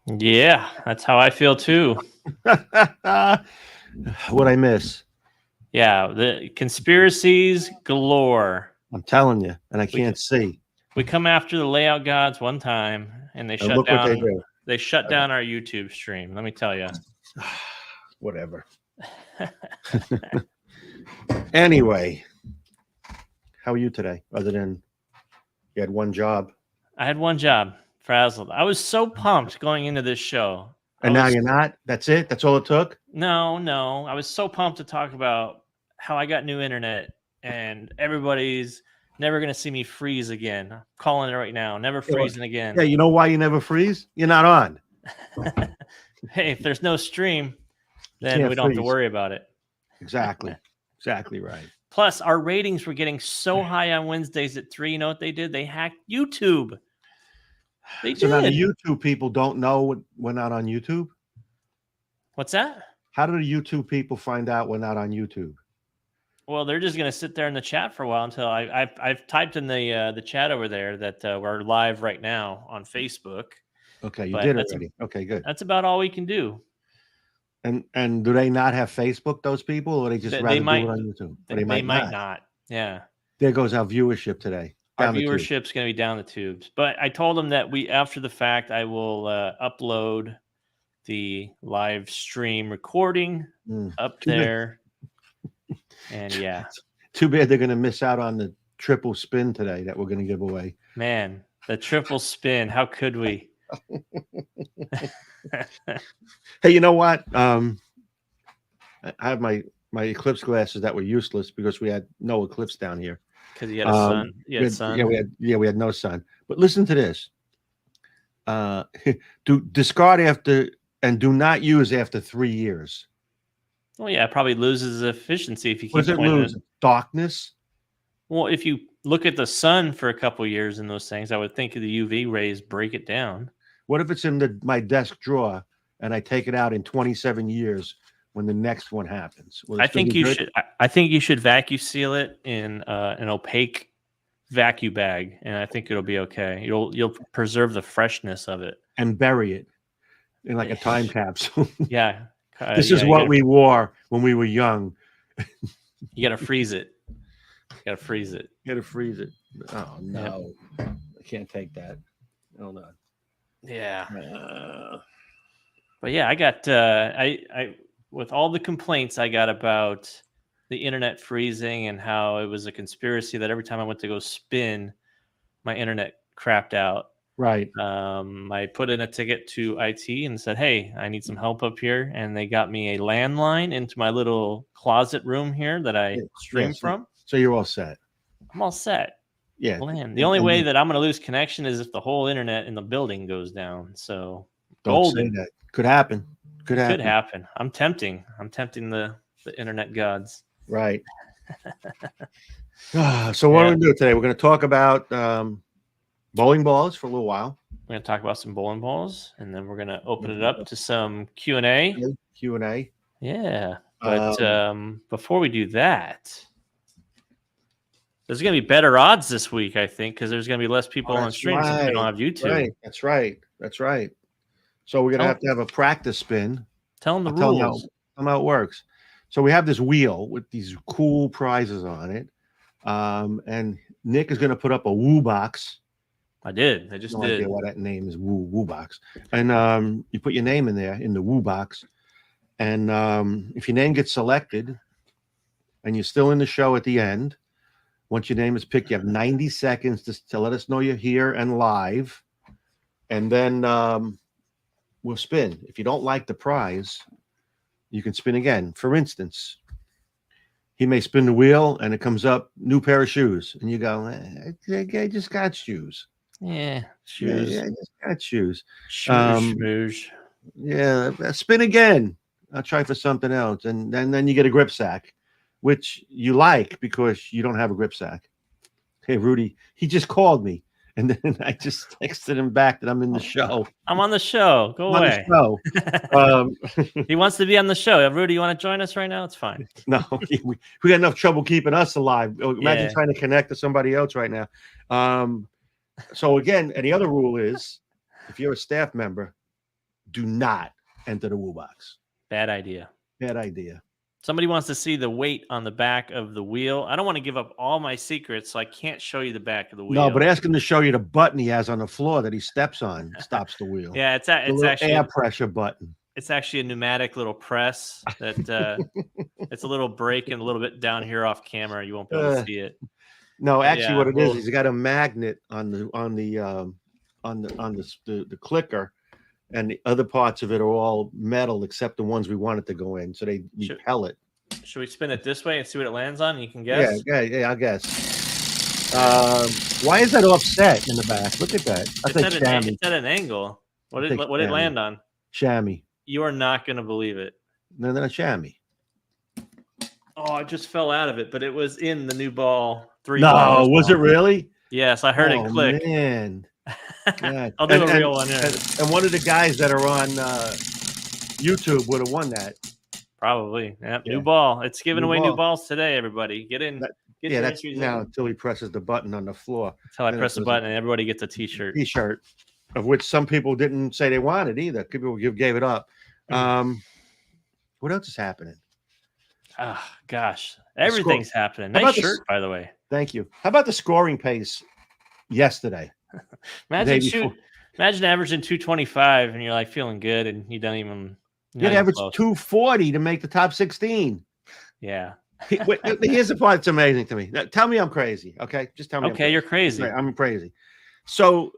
Yeah, that's how I feel too. What I miss? Yeah, the conspiracies galore. I'm telling you, and I We can't see. we come after the layout gods one time, and they And shut look what they down. do. They shut down our YouTube stream. Let me tell you. Whatever. Anyway, how are you today? Other than you had one job, I had one job, frazzled. I was so pumped going into this show. and now you're not. That's it. That's all it took. No. I was so pumped to talk about how I got new internet, and everybody's never going to see me freeze again. I'm calling it right now. Never freezing again. Yeah, you know why you never freeze? You're not on. Hey, if there's no stream, then Can't we don't have to freeze. worry about it. Exactly. Exactly right. Plus, our ratings were getting so high on Wednesdays at 3. You know what they did? They hacked YouTube. They So now the did. YouTube people don't know we're not on YouTube. What's that? How do the YouTube people find out we're not on YouTube? Well, they're just going to sit there in the chat for a while until I've typed in the chat over there that we're live right now on Facebook. Okay, you But did that's already. Okay, good. That's about all we can do. And do they not have Facebook? Those people, or they just rather do it on YouTube? They might not. Yeah. There goes our viewership today. Our viewership's going to be down the tubes. But I told them that after the fact, I will upload the live stream recording up there. And yeah. Too bad they're going to miss out on the triple spin today that we're going to give away. Man, the triple spin. How could we? Hey, you know what? I have my eclipse glasses that were useless because we had no eclipse down here. Because you had a sun. You had sun. Yeah, we had no sun. But listen to this. Do discard after and do not use after 3 years. Well, yeah, it probably loses efficiency if you keep. What does it lose? Darkness? Well, if you look at the sun for a couple of years in those things, I would think the UV rays break it down. What if it's in my desk drawer and I take it out in 27 years when the next one happens? I think you should. I think you should vacuum seal it in an opaque vacuum bag, and I think it'll be okay. You'll preserve the freshness of it and bury it in like a time capsule. Yeah, this is what we wore when we were young. You got to freeze it. You got to freeze it. You got to freeze it. Oh no, I can't take that. Hold on. Yeah. But yeah, I got I with all the complaints I got about the internet freezing and how it was a conspiracy that every time I went to go spin, my internet crapped out. Right. I put in a ticket to IT and said, "Hey, I need some help up here," and they got me a landline into my little closet room here that I stream from. So you're all set. I'm all set. Yeah. The only way that I'm going to lose connection is if the whole internet in the building goes down. So don't say that. Could happen. Could happen. I'm tempting the internet gods. Right. So what are we going to do today? We're going to talk about bowling balls for a little while. We're going to talk about some bowling balls, and then we're going to open it up to some Q&A. Q&A. Yeah. But before we do that, there's going to be better odds this week, I think, because there's going to be less people on stream since we don't have YouTube. Right. That's right. So we're going to have a practice spin. Tell them the rules. Tell them how it works. So we have this wheel with these cool prizes on it. And Nick is going to put up a woo box. I did. I just no did. idea why that name is woo box. And you put your name in there in the woo box. And if your name gets selected and you're still in the show at the end, once your name is picked, you have 90 seconds to let us know you're here and live. And then we'll spin. If you don't like the prize, you can spin again. For instance, he may spin the wheel and it comes up new pair of shoes. And you go, I just got shoes. Yeah, shoes. Yeah, I just got shoes. Shoes. Yeah, spin again. I'll try for something else. And then you get a grip sack, which you like because you don't have a grip sack. Hey, Rudy, he just called me. And then I just texted him back that I'm in the show. I'm on the show. Go away. He wants to be on the show. Rudy, you want to join us right now? It's fine. No, we got enough trouble keeping us alive. Imagine trying to connect to somebody else right now. So again, and the other rule is, if you're a staff member, do not enter the woo box. Bad idea. Bad idea. Somebody wants to see the weight on the back of the wheel. I don't want to give up all my secrets, so I can't show you the back of the wheel. No, but ask him to show you the button he has on the floor that he steps on, stops the wheel. Yeah, it's actually air pressure button. It's actually a pneumatic little press that it's a little brake and a little bit down here off camera. You won't be able to see it. No, actually, what it is, he's got a magnet on the clicker, and the other parts of it are all metal except the ones we want it to go in. So we pellet. Should we spin it this way and see what it lands on? You can guess. Yeah, I guess. Why is that offset in the back? Look at that. It's at an angle. What did it land on? Chamois. You are not going to believe it. No, a chamois. Oh, I just fell out of it, but it was in the new ball. No, was it really? Yes, I heard it click. Man. I'll do a real one here. And one of the guys that are on YouTube would have won that. Probably. Yep. Yeah. New ball. It's giving away new balls today, everybody. Get in. That's now until he presses the button on the floor. Until I press the button and everybody gets a T-shirt. T-shirt, of which some people didn't say they wanted either. People gave it up. What else is happening? Oh, gosh. Everything's happening. Nice shirt, by the way. Thank you. How about the scoring pace yesterday? Imagine averaging 225 and you're like feeling good and you don't even. You'd average 240 to make the top 16. Yeah. Here's the part that's amazing to me. Now, tell me I'm crazy. Okay. Just tell me. Okay, you're crazy. I'm crazy. So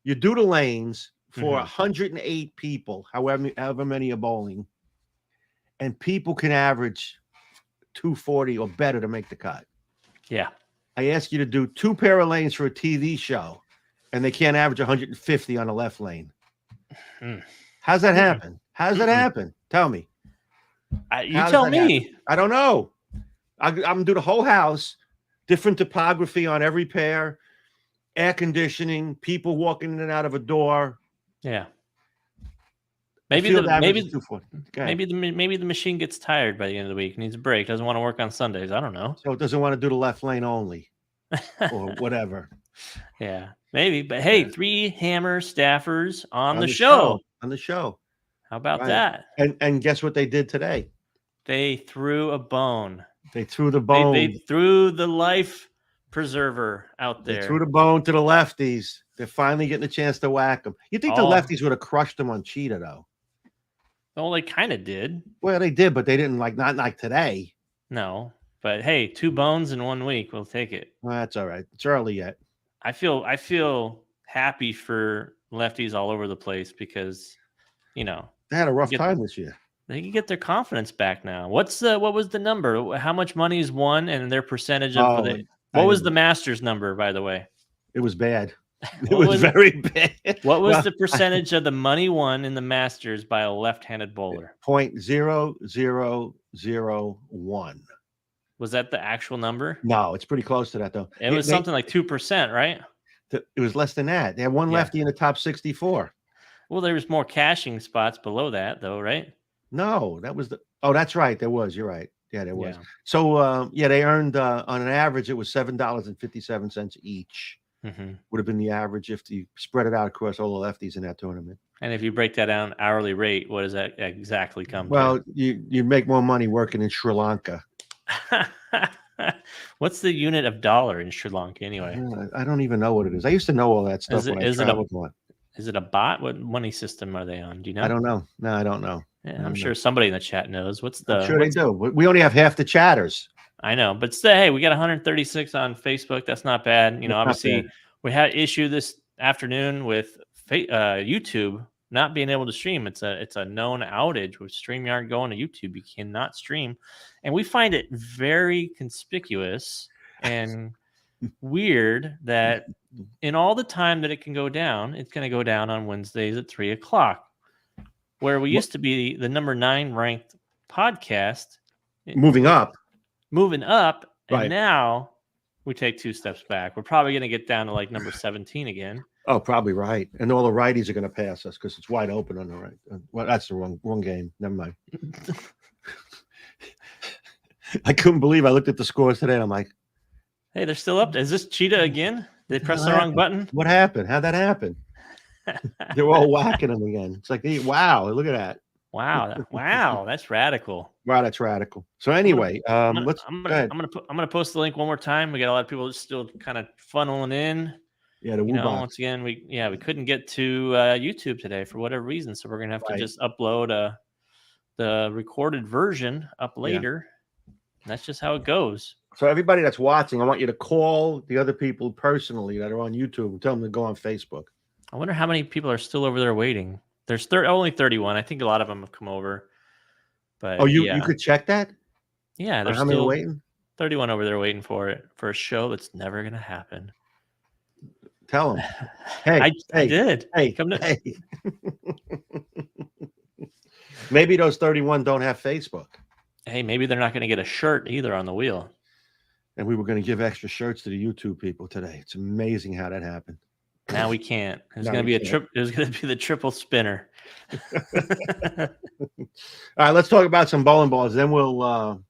you do the lanes for 108 people, however many are bowling, and people can average 240 or better to make the cut. Yeah. I ask you to do 2 pair of lanes for a TV show, and they can't average 150 on the left lane. How's that happen? How does that happen? Tell me. You tell me. I don't know. I'm going to do the whole house, different topography on every pair, air conditioning, people walking in and out of a door. Yeah. Maybe the machine gets tired by the end of the week, needs a break, doesn't want to work on Sundays. I don't know. So it doesn't want to do the left lane only or whatever. Yeah, maybe. But hey, 3 Hammer staffers on the show. On the show. How about that? And guess what they did today? They threw a bone. They threw the bone. They threw the life preserver out there. They threw the bone to the lefties. They're finally getting a chance to whack them. You think the lefties would have crushed them on Cheetah, though? Well, they kind of did. Well, they did, but they didn't not like today. No, but hey, 2 bones in 1 week. We'll take it. Well, that's all right. It's early yet. I feel happy for lefties all over the place because, they had a rough time this year. They can get their confidence back now. What was the number? How much money is won and their percentage of what was the Masters number, by the way? It was bad. It was very bad. What was the percentage of the money won in the Masters by a left-handed bowler? 0.0001. Was that the actual number? No, it's pretty close to that, though. It was something like 2%, right? It was less than that. They had one lefty in the top 64. Well, there was more cashing spots below that, though, right? No, that was that's right. There was. You're right. Yeah, there was. So, they earned on an average, it was $7.57 each. Would have been the average if you spread it out across all the lefties in that tournament. And if you break that down hourly rate, what does that exactly come to? Well, you'd make more money working in Sri Lanka. What's the unit of dollar in Sri Lanka anyway? I don't even know what it is. I used to know all that stuff when I traveled one. Is it a bot? What money system are they on? Do you know? I don't know. No, I don't know. Yeah, I'm sure somebody in the chat knows. I'm sure they do. We only have half the chatters. I know, but hey, we got 136 on Facebook. That's not bad. Obviously, we had issue this afternoon with YouTube not being able to stream. It's a known outage with StreamYard going to YouTube. You cannot stream, and we find it very conspicuous and weird that in all the time that it can go down, it's going to go down on Wednesdays at 3:00, where we used to be the number 9 ranked podcast. Moving up, and now we take 2 steps back. We're probably going to get down to like number 17 again. Oh, probably right. And all the righties are going to pass us because it's wide open on the right. Well, that's the wrong game. Never mind. I couldn't believe I looked at the scores today and I'm like, hey, they're still up. Is this Cheetah again? Did they press the wrong button? What happened? How'd that happen? They're all whacking them again. It's like, hey, wow, look at that. Wow, that's radical. Wow, that's radical. So anyway, let's go ahead. I'm gonna post the link one more time. We got a lot of people still kind of funneling in. Yeah, the You know, Woo-box. once again, we couldn't get to YouTube today for whatever reason, so we're gonna have to just upload the recorded version up later. That's just how it goes. So everybody that's watching, I want you to call the other people personally that are on YouTube and tell them to go on Facebook. I wonder how many people are still over there waiting. There's only 31. I think a lot of them have come over. But you could check that? Yeah, there's how many still waiting? 31 over there waiting for it for a show that's never gonna happen. Tell them. Hey, I did. Hey, come to. Hey. Maybe those 31 don't have Facebook. Hey, maybe they're not going to get a shirt either on the wheel. And we were going to give extra shirts to the YouTube people today. It's amazing how that happened. Now we can't. There's going to be There's going to be the triple spinner. All right, let's talk about some bowling balls. Then we'll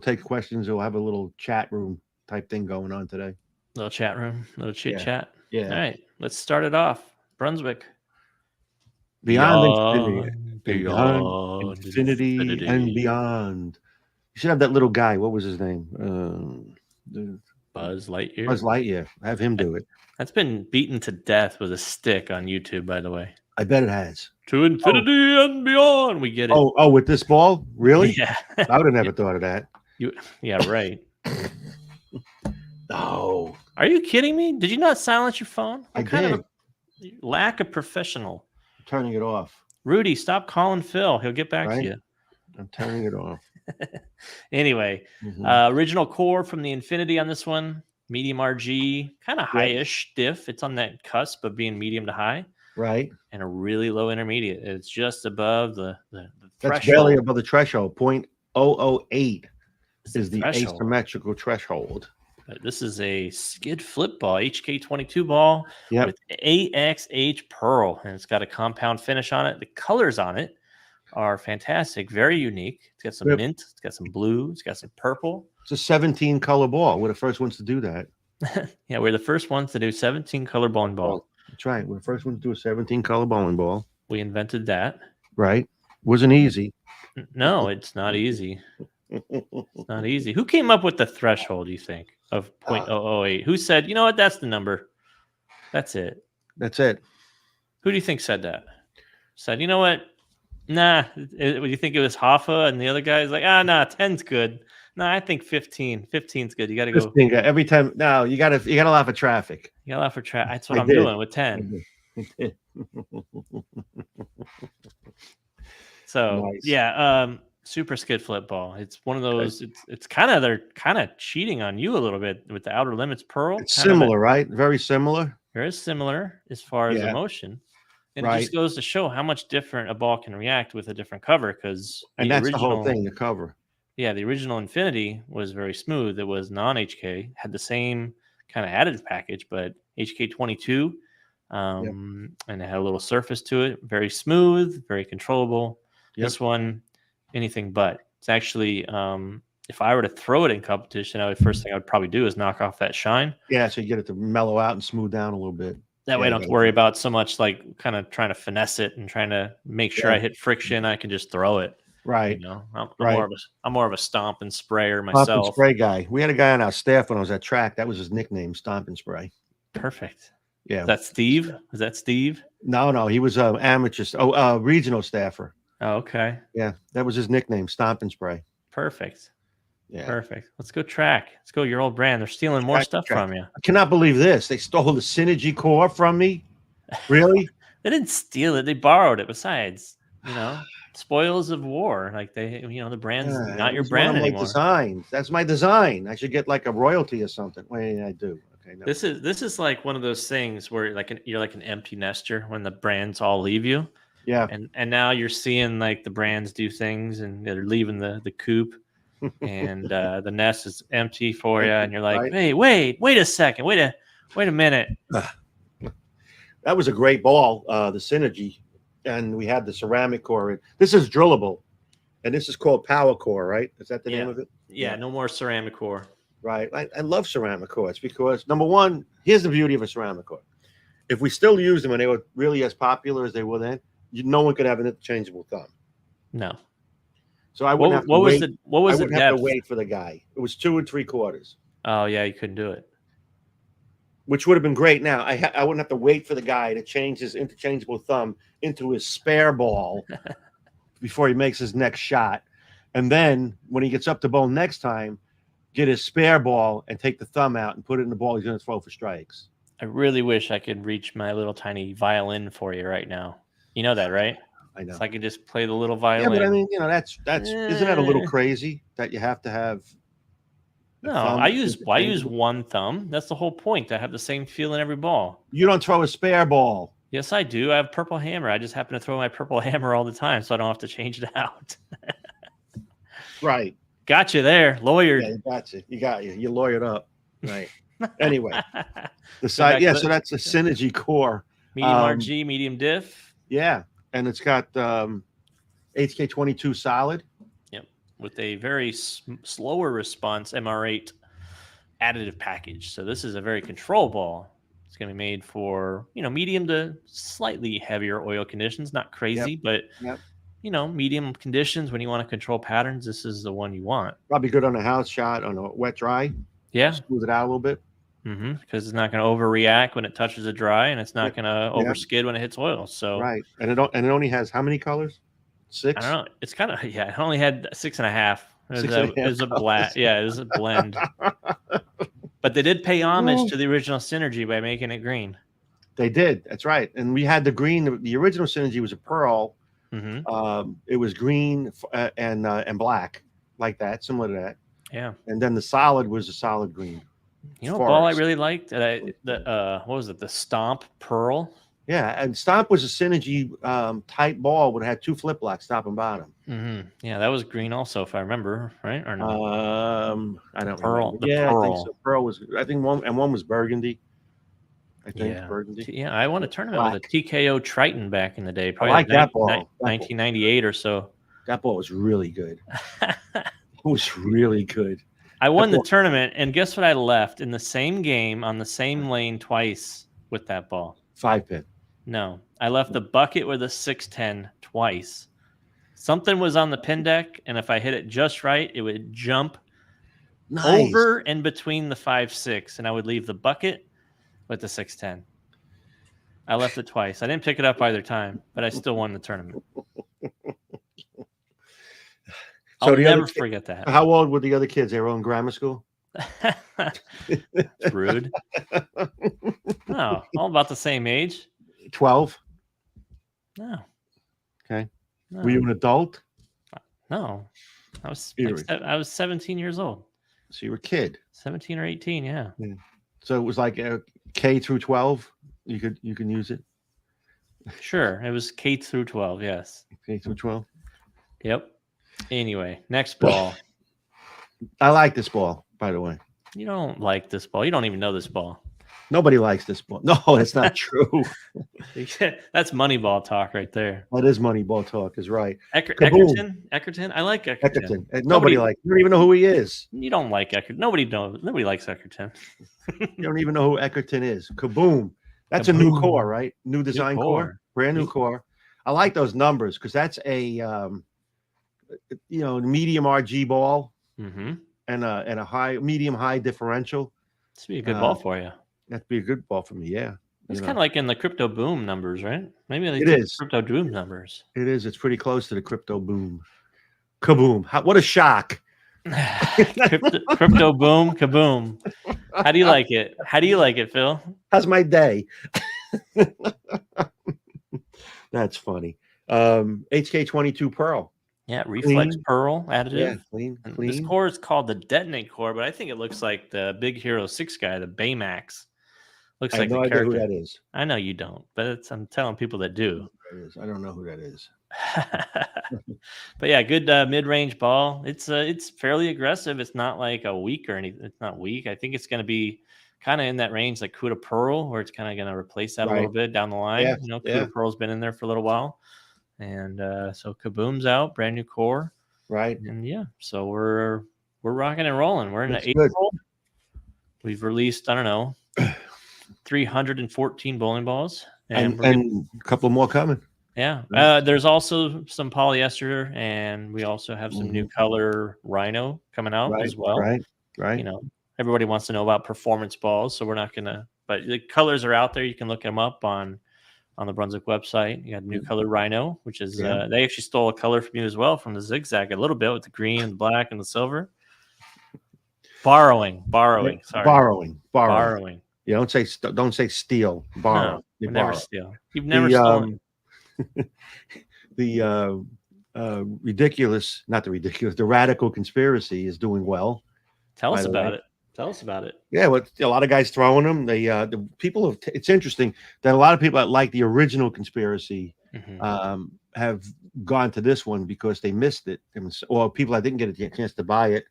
take questions. We'll have a little chat room type thing going on today. Little chat room, little chit chat. Yeah. All right, let's start it off. Brunswick. Beyond infinity and beyond. You should have that little guy. What was his name? Buzz Lightyear. Buzz Lightyear. Have him do it. That's been beaten to death with a stick on YouTube, by the way. I bet it has. To infinity and beyond. We get it. Oh, with this ball? Really? Yeah. I would have never thought of that. Yeah, right. No. Are you kidding me? Did you not silence your phone? I did. Lack of professional. I'm turning it off. Rudy, stop calling Phil. He'll get back to you. I'm turning it off. Anyway, original core from the Infinity on this one. Medium RG, kind of high-ish diff. It's on that cusp of being medium to high. Right. And a really low intermediate. It's just above the threshold. That's barely above the threshold. 0.008 is the asymmetrical threshold. But this is a skid flip ball, HK22 ball with AXH pearl, and it's got a compound finish on it. The colors on it are fantastic, very unique. It's got some mint, it's got some blue, it's got some purple. It's a 17 color ball. We're the first ones to do that. Yeah, we're the first ones to do 17 color bowling ball. That's right. We're the first ones to do a 17 color bowling ball. We invented that. Right. Wasn't easy. No, it's not easy. It's not easy. Who came up with the threshold, you think, of 0.008? Who said, you know what, that's the number? That's it. That's it. Who do you think said that? Said, you know what? Nah. Do you think it was Hoffa and the other guys like, nah, 10's good. No, I think 15. 15's good. You got to go. Every time. No, you got to laugh at traffic. You got to laugh at traffic. That's what I'm doing with 10. So, nice. Super skid flip ball. It's one of those. It's kind of, they're kind of cheating on you a little bit with the outer limits pearl. It's similar, right? Very similar. Very similar as far as emotion. And it just goes to show how much different a ball can react with a different cover. Because that's the whole thing, the cover. Yeah, the original Infinity was very smooth. It was non-HK, had the same kind of additive package, but HK22, and it had a little surface to it. Very smooth, very controllable. This one, anything but. It's actually, if I were to throw it in competition, the first thing I would probably do is knock off that shine. Yeah, so you get it to mellow out and smooth down a little bit. That way I don't have to worry about so much like kind of trying to finesse it and trying to make sure I hit friction. I can just throw it. Right. You know, I'm more of a stomp and sprayer myself. Stomp and spray guy. We had a guy on our staff when I was at track. That was his nickname, Stomp and Spray. Perfect. Yeah. Is that Steve? Is that Steve? No. He was an amateur. Regional staffer. Oh, okay. Yeah. That was his nickname, Stomp and Spray. Perfect. Yeah. Perfect. Let's go track. Let's go your old brand. They're stealing more stuff from you. I cannot believe this. They stole the Synergy core from me. Really? They didn't steal it. They borrowed it. Besides, spoils of war. Like the brand's not your brand anymore. Designs. That's my design. I should get like a royalty or something. Wait, I do. Okay. No. This is like one of those things where you're like an empty nester when the brands all leave you. Yeah. And now you're seeing like the brands do things and they're leaving the coop. And the nest is empty for you, and you're like, "Hey, wait a second, wait a minute." That was a great ball, the Synergy, and we had the ceramic core. This is drillable, and this is called Power Core, right? Is that the name of it? Yeah, no more ceramic core. Right. I love ceramic cores because number one, here's the beauty of a ceramic core. If we still use them and they were really as popular as they were then, no one could have an interchangeable thumb. No. So I wouldn't have to wait. What was I the wouldn't have to wait for the guy. It was 2 3/4. Oh yeah, you couldn't do it. Which would have been great. Now I wouldn't have to wait for the guy to change his interchangeable thumb into his spare ball before he makes his next shot, and then when he gets up the ball next time, get his spare ball and take the thumb out and put it in the ball he's going to throw for strikes. I really wish I could reach my little tiny violin for you right now. You know that, right? I know. So I could just play the little violin. Yeah, but I mean, that's isn't that a little crazy that you have to have? No, I use one thumb. That's the whole point. I have the same feel in every ball. You don't throw a spare ball. Yes, I do. I have purple hammer. I just happen to throw my purple hammer all the time, so I don't have to change it out. Right. Got you there, lawyered. Yeah, you got you. You got you. You lawyered up. Right. Anyway, the side. Yeah, so that's a synergy core. Medium RG, medium diff. Yeah, and it's got HK22 solid. Yep, with a very slower response MR8 additive package. So this is a very control ball. It's going to be made for medium to slightly heavier oil conditions. Not crazy, but medium conditions when you want to control patterns. This is the one you want. Probably good on a house shot on a wet dry. Yeah, smooth it out a little bit. Because it's not going to overreact when it touches a dry, and it's not going to overskid when it hits oil. So right, and it only has how many colors? 6. I don't know. It's kind of it only had 6.5. It was a blend. Yeah, it was a blend. But they did pay homage to the original Synergy by making it green. They did. That's right. And we had the green. The original Synergy was a pearl. It was green and black, like that, similar to that. Yeah. And then the solid was a solid green. You know what ball I really liked? What was it? The Stomp Pearl. Yeah, and Stomp was a Synergy type ball, but it had 2 flip blocks, top and bottom. Yeah, that was green also, if I remember, right? Or no? I don't Pearl. Remember. Yeah, Pearl. I think so. Pearl was. I think one was burgundy. I think burgundy. Yeah, I won a tournament with a TKO Triton back in the day. Probably I like that ball. 1998 or so. That ball was really good. It was really good. I won the tournament, and guess what? I left in the same game on the same lane twice with that ball. 5-pin. No, I left the bucket with a 610 twice. Something was on the pin deck, and if I hit it just right, it would jump over and between the 5-6, and I would leave the bucket with the 610. I left it twice. I didn't pick it up either time, but I still won the tournament. I'll never forget that. How old were the other kids? They were in grammar school? It's rude. No, all about the same age. 12? No. Okay. No. Were you an adult? No. I was 17 years old. So you were a kid. 17 or 18, yeah. So it was like K through 12? You can use it? Sure. It was K through 12, yes. K through 12? Yep. Anyway, next ball. I like this ball, by the way. You don't like this ball. You don't even know this ball. Nobody likes this ball. No, that's not true. That's Moneyball talk right there. That is Moneyball talk, is right. Eckerton? I like Eckerton. Nobody likes. You don't even know who he is. You don't like Eckerton. Nobody likes Eckerton. You don't even know who Eckerton is. Kaboom. That's a new core, right? New design core. Brand new core. I like those numbers because that's a medium RG ball and a medium high differential. This would be a good ball for you. That'd be a good ball for me, yeah. It's kind of like in the Crypto Boom numbers, right? Maybe it is Crypto Boom numbers. It is. It's pretty close to the Crypto Boom. Kaboom! What a shock! Crypto Boom, kaboom! How do you like it? How do you like it, Phil? How's my day? That's funny. HK22 Pearl. Yeah, reflex pearl additive. Yeah, clean. This core is called the Detonate core, but I think it looks like the Big Hero 6 guy, the Baymax. Looks like the character. I have no idea who that is. I know you don't, but I'm telling people that do. I don't know who that is. But yeah, good mid-range ball. It's fairly aggressive. It's not like a weak or anything. It's not weak. I think it's going to be kind of in that range like Kuda Pearl, where it's kind of going to replace that a little bit down the line. Yeah, Kuda Pearl's been in there for a little while. And so Kaboom's out, brand new core. Right. And so we're rocking and rolling. We're in April. We've released, I don't know, 314 bowling balls, and we're getting, a couple more coming. yeah. Right. There's also some polyester, and we also have some new color rhino coming out as well. Right. You know, everybody wants to know about performance balls, so we're not gonna. But the colors are out there. You can look them up on the Brunswick website. You got new color rhino, which is they actually stole a color from you as well, from the zigzag a little bit, with the green and the black and the silver. Borrowing. Sorry, borrowing. Yeah, don't say steal. Borrow. No, You we borrow. never steal. You've never stolen. The ridiculous, not the ridiculous, the radical conspiracy is doing well. Tell us about it. Tell us about it. Yeah, well, a lot of guys throwing them. The people have. It's interesting that a lot of people that like the original conspiracy have gone to this one because they missed it, or people that didn't get a chance to buy it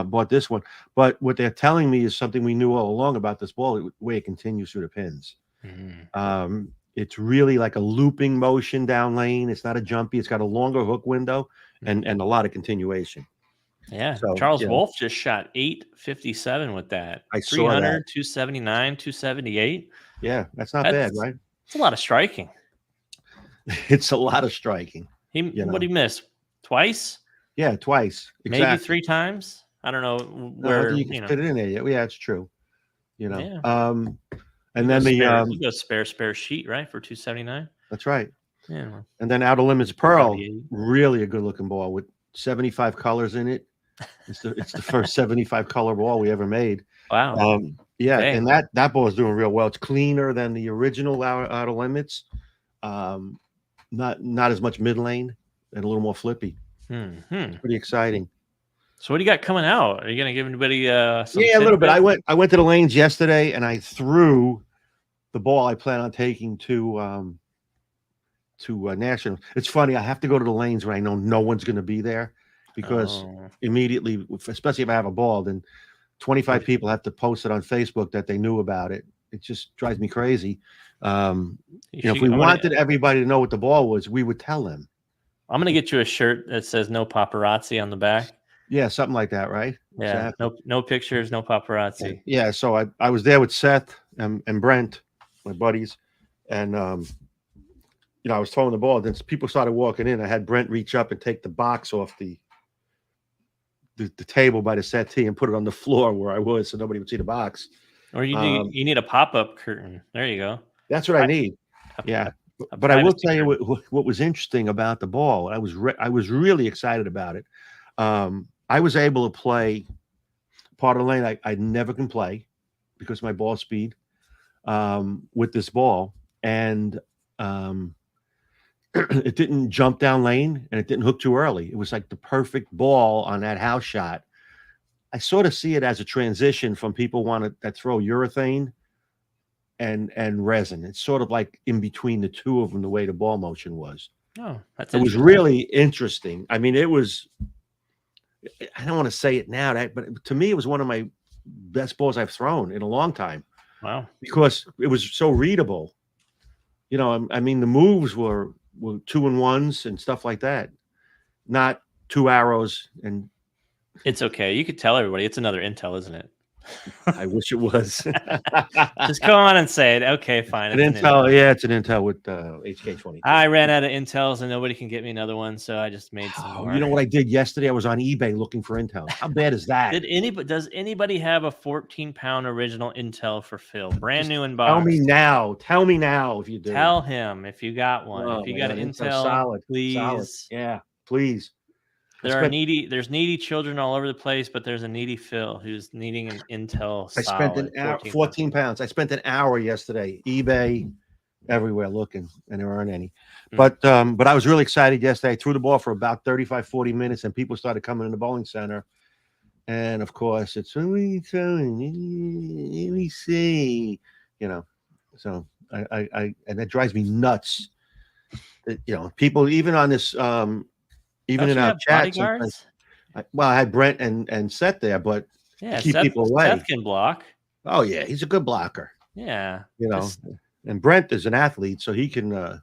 bought this one. But what they're telling me is something we knew all along about this ball: the way it continues through the pins. It's really like a looping motion down lane. It's not a jumpy. It's got a longer hook window and a lot of continuation. Yeah. So, Charles Wolf just shot 857 with that. I saw 300, that. 279, 278. Yeah, that's not bad, right? It's a lot of striking. It's a lot of striking. What did he miss? Twice? Yeah, twice. Exactly. Maybe 3 times. I don't know where you can fit it in there. Yeah, it's true. Yeah. And then you go spare sheet, right, for 279. That's right. Yeah. And then Outer Limits Pearl, really a good looking ball with 75 colors in it. It's the first 75 color ball we ever made. Wow. Yeah, and that ball is doing real well. It's cleaner than the original Outer Limits. Not as much mid lane and a little more flippy. It's pretty exciting. So what do you got coming out? Are you going to give anybody some? Yeah, a little bit. I went to the lanes yesterday and I threw the ball I plan on taking to National. It's funny. I have to go to the lanes when I know no one's going to be there, because immediately, especially if I have a ball, then 25 people have to post it on Facebook that they knew about it. It just drives me crazy. If we wanted everybody to know what the ball was, we would tell them. I'm going to get you a shirt that says "No paparazzi" on the back. Yeah, something like that, right? Yeah, exactly. No pictures, no paparazzi. Yeah, so I was there with Seth and Brent, my buddies, and I was throwing the ball. Then people started walking in. I had Brent reach up and take the box off the table by the settee and put it on the floor where I was, so nobody would see the box. Or you need a pop-up curtain. There you go. That's what I need. Yeah, but I will tell you what was interesting about the ball. I was really excited about it. I was able to play part of the lane I never can play because of my ball speed with this ball, and it didn't jump down lane and it didn't hook too early. It was like the perfect ball on that house shot. I sort of see it as a transition from people that throw urethane and resin. It's sort of like in between the two of them, the way the ball motion was. Oh, it was really interesting. I mean, it was. I don't want to say it now, but to me, it was one of my best balls I've thrown in a long time. Wow! Because it was so readable. I mean, the moves were 2-and-1s and stuff like that, not 2 arrows. And it's okay. You could tell everybody it's another Intel, isn't it? I wish it was. Just go on and say it. Okay, fine. An Intel. Yeah, it's an Intel with HK20. I ran out of Intels and nobody can get me another one, so I just made some more. You know what I did yesterday? I was on eBay looking for Intel. How bad is that? Does anybody have a 14-pound original Intel for Phil? Brand new in box. Tell me now if you do. Tell him if you got one. If you got an Intel, solid, please. Solid. Yeah, please. There's needy children all over the place, but there's a needy Phil who's needing an Intel. I spent an hour, 14 pounds. I spent an hour yesterday, eBay, everywhere looking, and there aren't any. But I was really excited yesterday. I threw the ball for about 35, 40 minutes, and people started coming in the bowling center. And of course, it's what are you throwing? Let me see. So I and that drives me nuts. People even on this. Even in our chat, I had Brent and Seth there, but keep people away. Seth can block. Oh yeah, he's a good blocker. Yeah, and Brent is an athlete, so he can,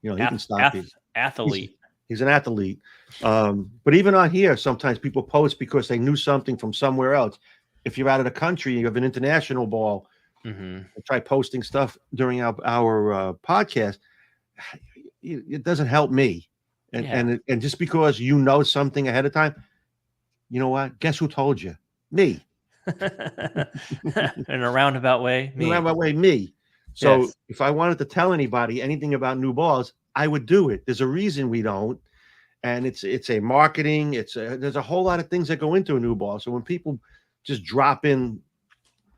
he can stop you. Athlete. He's an athlete. But even on here, sometimes people post because they knew something from somewhere else. If you're out of the country, you have an international ball. and try posting stuff during our podcast, it doesn't help me. And just because you know something ahead of time, you know what? Guess who told you? Me. In a roundabout way, me. In a roundabout way, me. So if I wanted to tell anybody anything about new balls, I would do it. There's a reason we don't. And it's a marketing. There's a whole lot of things that go into a new ball. So when people just drop in,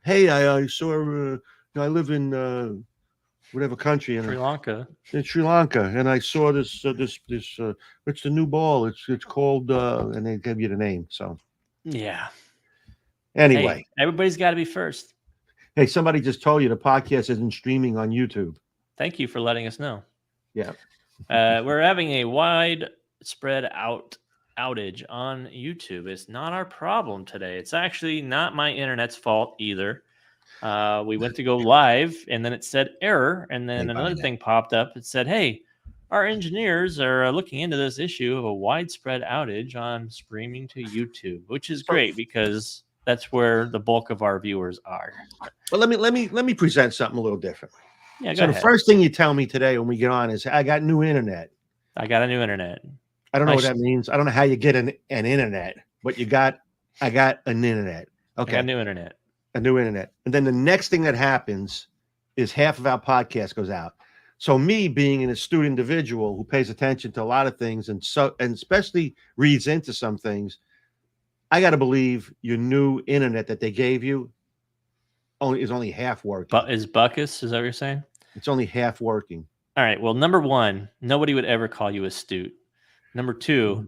hey, I saw, I live in whatever country, Sri Lanka. In Sri Lanka, and I saw this it's the new ball. It's called, and they give you the name. So yeah. Anyway, hey, everybody's got to be first. Hey, somebody just told you the podcast isn't streaming on YouTube. Thank you for letting us know. Yeah. We're having a widespread outage on YouTube. It's not our problem today. It's actually not my internet's fault either. We went to go live, and then it said error, and then another thing popped up. It said, hey, our engineers are looking into this issue of a widespread outage on streaming to YouTube, which is great because that's where the bulk of our viewers are. Well, let me present something a little differently. Yeah, so the first thing you tell me today when we get on is I got new internet. I got a new internet. I don't know what that means. I don't know how you get an internet, but I got an internet. Okay. I got new internet. A new internet. And then the next thing that happens is half of our podcast goes out. So me being an astute individual who pays attention to a lot of things and especially reads into some things, I got to believe your new internet that they gave you is only half working. But is Buckus? Is that what you're saying? It's only half working. All right. Well, number one, nobody would ever call you astute. Number two,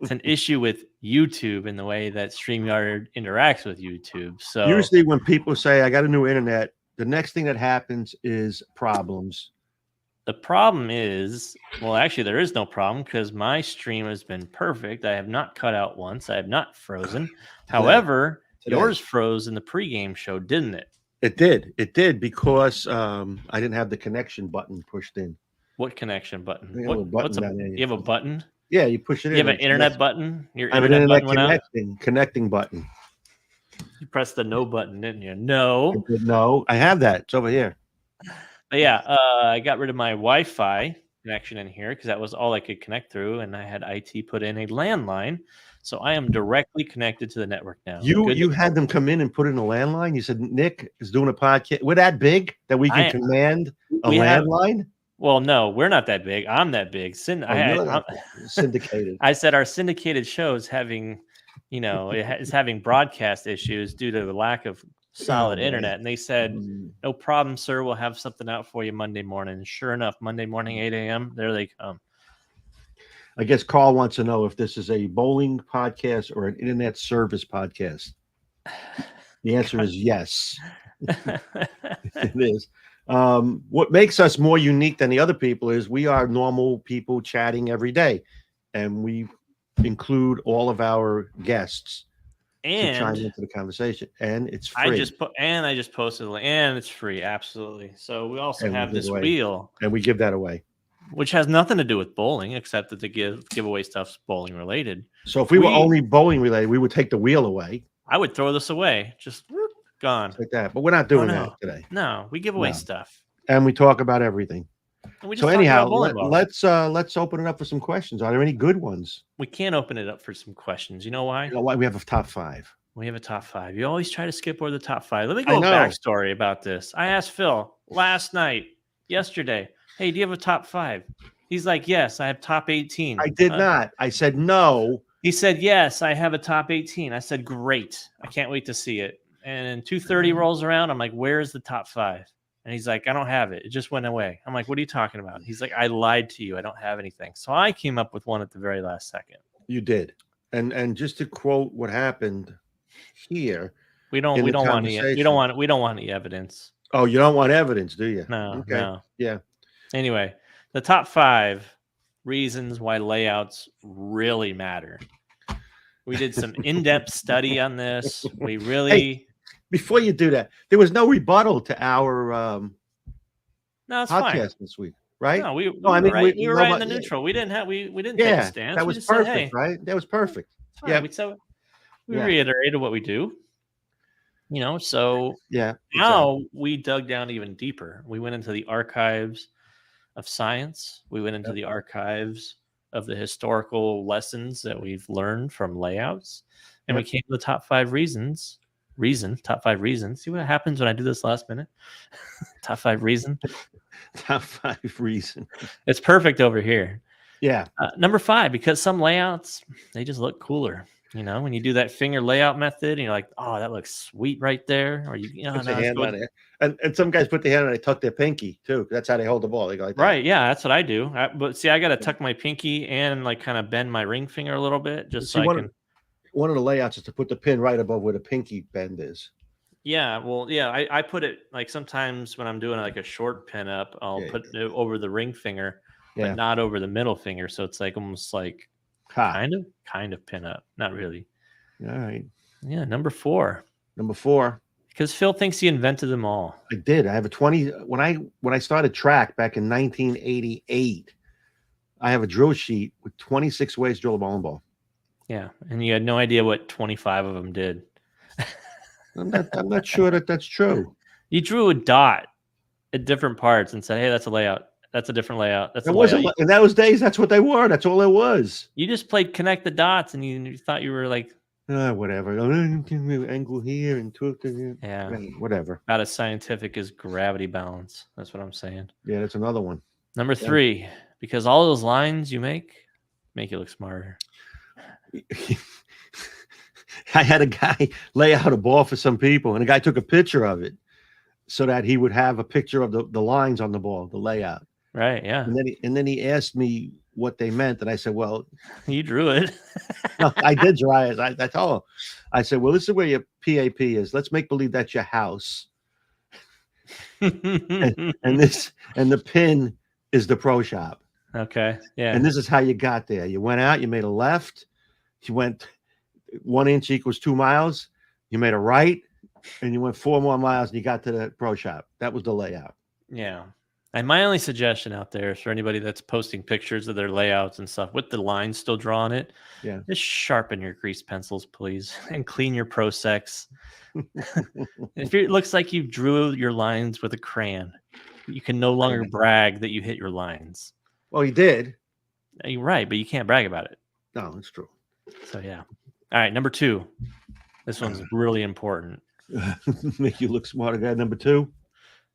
it's an issue with YouTube and the way that StreamYard interacts with YouTube. So usually when people say I got a new internet, the next thing that happens is problems. The problem is, well, actually, there is no problem because my stream has been perfect. I have not cut out once. I have not frozen. However, yours froze in the pregame show, didn't it? It did. It did because I didn't have the connection button pushed in. What connection button? You have a button? Yeah, you push it in. You have an internet button? Your internet button connecting button. You pressed the no button, didn't you? No. No, I have that. It's over here. But yeah, I got rid of my Wi-Fi connection in here because that was all I could connect through, and I had IT put in a landline, so I am directly connected to the network now. You had them come in and put in a landline. You said Nick is doing a podcast. We're that big that we can command a landline. Well, no, we're not that big. I'm that big. I'm syndicated. I said our syndicated show is having, is having broadcast issues due to the lack of solid internet. And they said, no problem, sir. We'll have something out for you Monday morning. And sure enough, Monday morning, 8 a.m., there they come. I guess Carl wants to know if this is a bowling podcast or an internet service podcast. The answer is yes. It is. What makes us more unique than the other people is we are normal people chatting every day, and we include all of our guests to chime into the conversation, and it's free. I just posted the link, and it's free, absolutely. So we also have this wheel, and we give that away, which has nothing to do with bowling, except that the giveaway stuff's bowling related. So if we were only bowling related, we would take the wheel away. I would throw this away, just gone like that. But we're not doing that today. No, we give away stuff, and we talk about everything. So anyhow, let's open it up for some questions. Are there any good ones? We can't open it up for some questions. You know why? You know why? We have a top 5. We have a top 5. You always try to skip over the top 5. Let me go a backstory about this. I asked Phil yesterday, hey, do you have a top 5? He's like, yes, I have top 18. I did not. I said no. He said, yes, I have a top 18. I said, great. I can't wait to see it. And 2:30 rolls around. I'm like, where's the top 5? And he's like, I don't have it. It just went away. I'm like, what are you talking about? He's like, I lied to you. I don't have anything. So I came up with one at the very last second. You did. And just to quote what happened here. We don't want any evidence. Oh, you don't want evidence, do you? No. Okay. No. Yeah. Anyway, the top 5 reasons why layouts really matter. We did some in-depth study on this. We really before you do that, there was no rebuttal to our podcast fine. This week, right? No, we were right in the neutral. We didn't take a stance. That was perfect, right? That was perfect. Yeah, we reiterated what we do. You know, so Yeah. now Exactly. we dug down even deeper. We went into the archives of science. We went into Yep. the archives of the historical lessons that we've learned from layouts, and we Yep. came to the top 5 reasons. Top 5 reasons. See what happens when I do this last minute? Top 5 reason. Top 5 reasons. It's perfect over here. Yeah. Number 5, because some layouts, they just look cooler. You know, when you do that finger layout method, and you're like, "Oh, that looks sweet right there," or you know, Puts a no, let's hand go on it. And some guys put their hand on it, they tuck their pinky too. That's how they hold the ball. They go like that. right. Yeah, that's what I do. But see, I got to tuck my pinky and like kind of bend my ring finger a little bit, just See, so I can. one of the layouts is to put the pin right above where the pinky bend is. Yeah, well, yeah, I put it like sometimes when I'm doing like a short pin up, I'll Yeah. put it over the ring finger, but Yeah. not over the middle finger. So it's like almost like Ha. kind of pin up, not really. All right. Yeah, number 4, Number 4. because Phil thinks he invented them all. I did. I have a 20 when I started track back in 1988. I have a drill sheet with 26 ways to drill a bowling ball. Yeah, and you had no idea what 25 of them did. I'm not sure that that's true. You drew a dot at different parts and said, "Hey, that's a layout. That's a different layout. That's a It layout." wasn't in those days. That's what they were. That's all it was. You just played connect the dots, and you thought you were like, Whatever. Angle here and twist here. yeah, Whatever. about as scientific as gravity balance. That's what I'm saying. Yeah, that's another one. Number 3, because all those lines you make you look smarter. I had a guy lay out a ball for some people, and the guy took a picture of it so that he would have a picture of the lines on the ball, the layout. Right? Yeah. And then he asked me what they meant, and I said, "Well, You drew it." no, I did try it. I told him, I said, "Well, this is where your PAP is. Let's make believe that's your house, and the pin is the pro shop. Okay. Yeah. And this is how you got there. You went out, you made a left, you went 1 inch equals 2 miles, you made a right, and you went 4 more miles and you got to the pro shop. That was the layout." Yeah. And my only suggestion out there is for anybody that's posting pictures of their layouts and stuff with the lines still drawn it, Yeah. just sharpen your grease pencils, please, and clean your Pro Sex. If it looks like you drew your lines with a crayon, you can no longer brag that you hit your lines. Well, you did. You're right, but you can't brag about it. No, it's true. So, yeah. All right, number 2. This one's really important. Make you look smarter, guy. Number 2.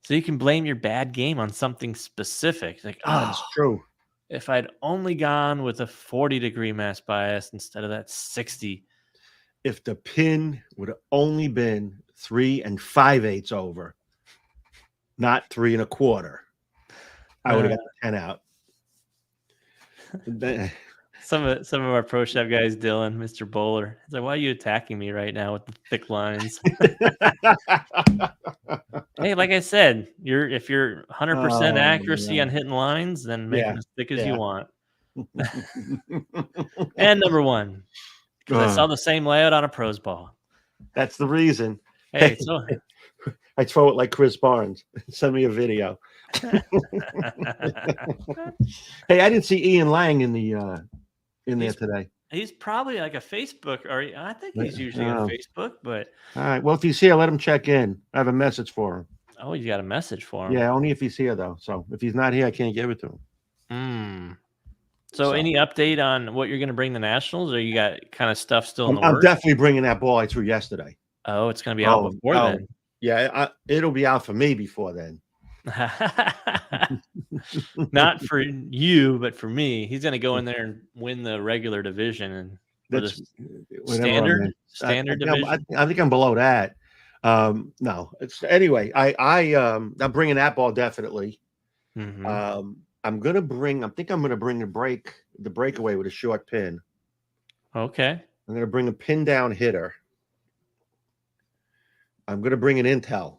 So you can blame your bad game on something specific. Like, That's true. If I'd only gone with a 40-degree mass bias instead of that 60. If the pin would have only been 3 5/8 over, not 3 1/4, I would have got the 10 out. Some of our pro shop guys, Dylan, Mr. Bowler, he's like, "Why are you attacking me right now with the thick lines?" Hey, like I said, if you're 100% accuracy on hitting lines, then make them as thick as you want. And number 1, because I saw the same layout on a pros ball. That's the reason. Hey, so I throw it like Chris Barnes. Send me a video. Hey, I didn't see Ian Lang in there today. He's probably like a Facebook, or I think he's usually on Facebook. But all right, well, if he's here, let him check in. I have a message for him. Oh, you got a message for him? Yeah, only if he's here though. So if he's not here, I can't give it to him. So any update on what you're going to bring the Nationals, or you got kind of stuff still in the works? I'm definitely bringing that ball I threw yesterday. Oh, it's going to be out before then. Yeah, it'll be out for me before then. Not for you, but for me. He's going to go in there and win the regular division and that's standard division. I think I'm below that. No, it's anyway. I'm bringing that ball definitely. Mm-hmm. I'm gonna bring the breakaway with a short pin. Okay. I'm gonna bring a pin down hitter. I'm gonna bring an Intel.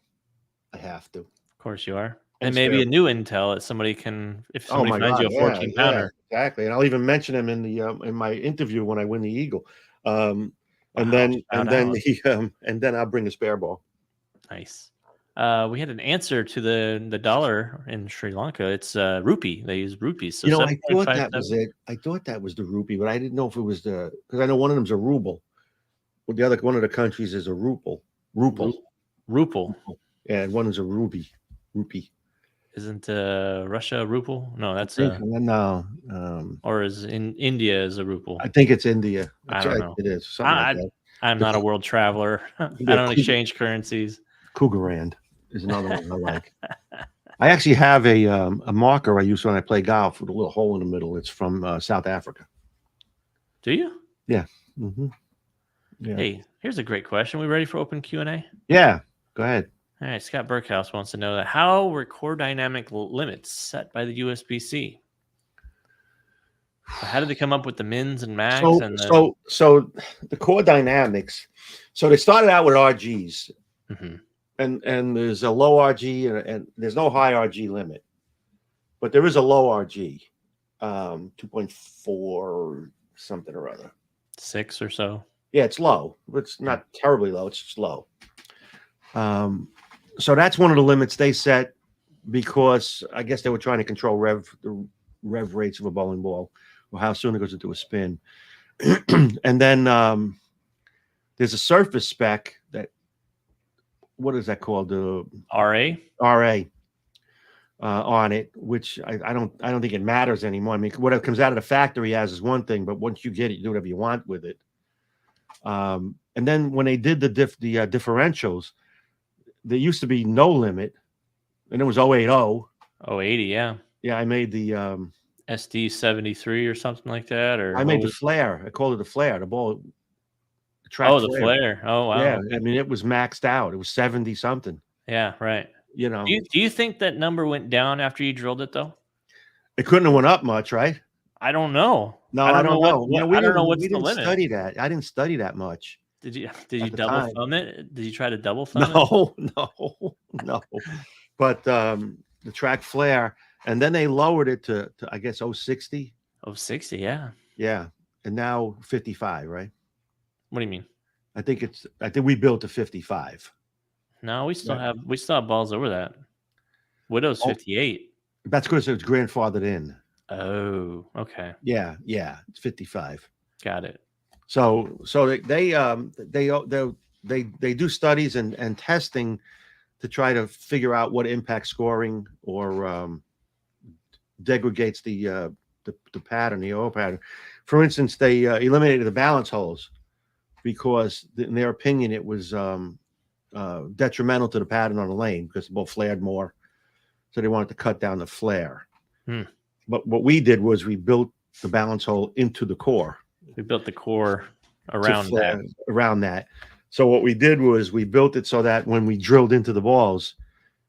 I have to. Of course you are. And maybe a new Intel that somebody can, if somebody finds you a 14-pounder. Yeah, exactly. And I'll even mention him in my interview when I win the Eagle. And then I'll bring a spare ball. Nice. We had an answer to the dollar in Sri Lanka. It's rupee. They use rupees. So I thought that was it. I thought that was the rupee, but I didn't know if it was because I know one of them's a ruble. Well, one of the countries is a ruble. Rupel. Rupel. Yeah, and one is a rupee. Isn't Russia a ruble? No, that's no. Or is in India is a ruble? I think it's India. I don't know. It is something like that. I'm not a world traveler. I don't exchange currencies. Cougarand is another one I like. I actually have a marker I use when I play golf with a little hole in the middle. It's from South Africa. Do you? Yeah. Mm-hmm. Yeah. Hey, here's a great question. We ready for open Q&A? Yeah. Go ahead. All right. Scott Burkhouse wants to know that how were core dynamic limits set by the USBC? So how did they come up with the mins and max? So the core dynamics. So they started out with RGs, and there's a low RG and there's no high RG limit, but there is a low RG, 2.4 something or other, 6 or so. Yeah, it's low. It's not terribly low. It's just low. So that's one of the limits they set because I guess they were trying to control the rev rates of a bowling ball or how soon it goes into a spin. And then there's a surface spec that, what is that called? The RA on it, which I don't think it matters anymore. I mean, what comes out of the factory as is one thing, but once you get it, you do whatever you want with it. And then when they did the differentials, there used to be no limit, and it was 080. 080, yeah. Yeah, I made the SD 73 or something like that, or I made the flare. I called it the flare. The ball. The flare. Oh wow. Yeah, I mean it was maxed out. It was 70 something. Yeah, right. You know. Do you think that number went down after you drilled it though? It couldn't have went up much, right? I don't know. No, I don't know. I don't know what's the limit. Study that. I didn't study that much. Did you double thumb it? Did you try to double thumb it? No. But the track flare, and then they lowered it to I guess 060. 060, yeah. Yeah, and now 55, right? What do you mean? I think we built to 55. No, we still have balls over that. Widow's 58. That's because it was grandfathered in. Oh, okay. Yeah, it's 55. Got it. So they do studies and testing to try to figure out what impacts scoring or degrades the pattern, the oil pattern. For instance, they eliminated the balance holes because, in their opinion, it was detrimental to the pattern on the lane because the ball flared more. So they wanted to cut down the flare. But what we did was we built the balance hole into the core. We built the core around that. So what we did was we built it so that when we drilled into the balls,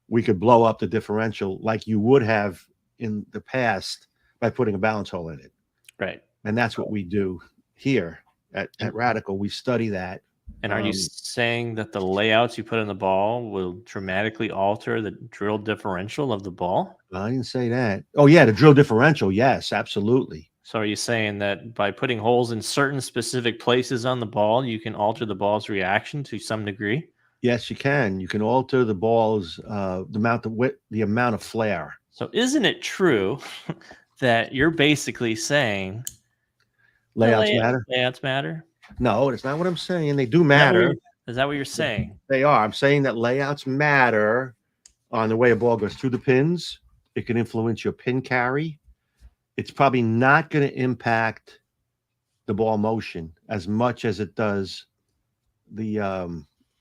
we could blow up the differential like you would have in the past by putting a balance hole in it. Right. And that's what we do here at Radical. We study that. And are you saying that the layouts you put in the ball will dramatically alter the drill differential of the ball? I didn't say that. Oh, yeah, the drill differential. Yes, absolutely. So are you saying that by putting holes in certain specific places on the ball, you can alter the ball's reaction to some degree? Yes, you can. You can alter the ball's the amount of width, the amount of flare. So isn't it true that you're basically saying layouts matter? Layouts matter? No, that's not what I'm saying. They do matter. Is that what you're saying? They are. I'm saying that layouts matter on the way a ball goes through the pins. It can influence your pin carry. It's probably not going to impact the ball motion as much as it does the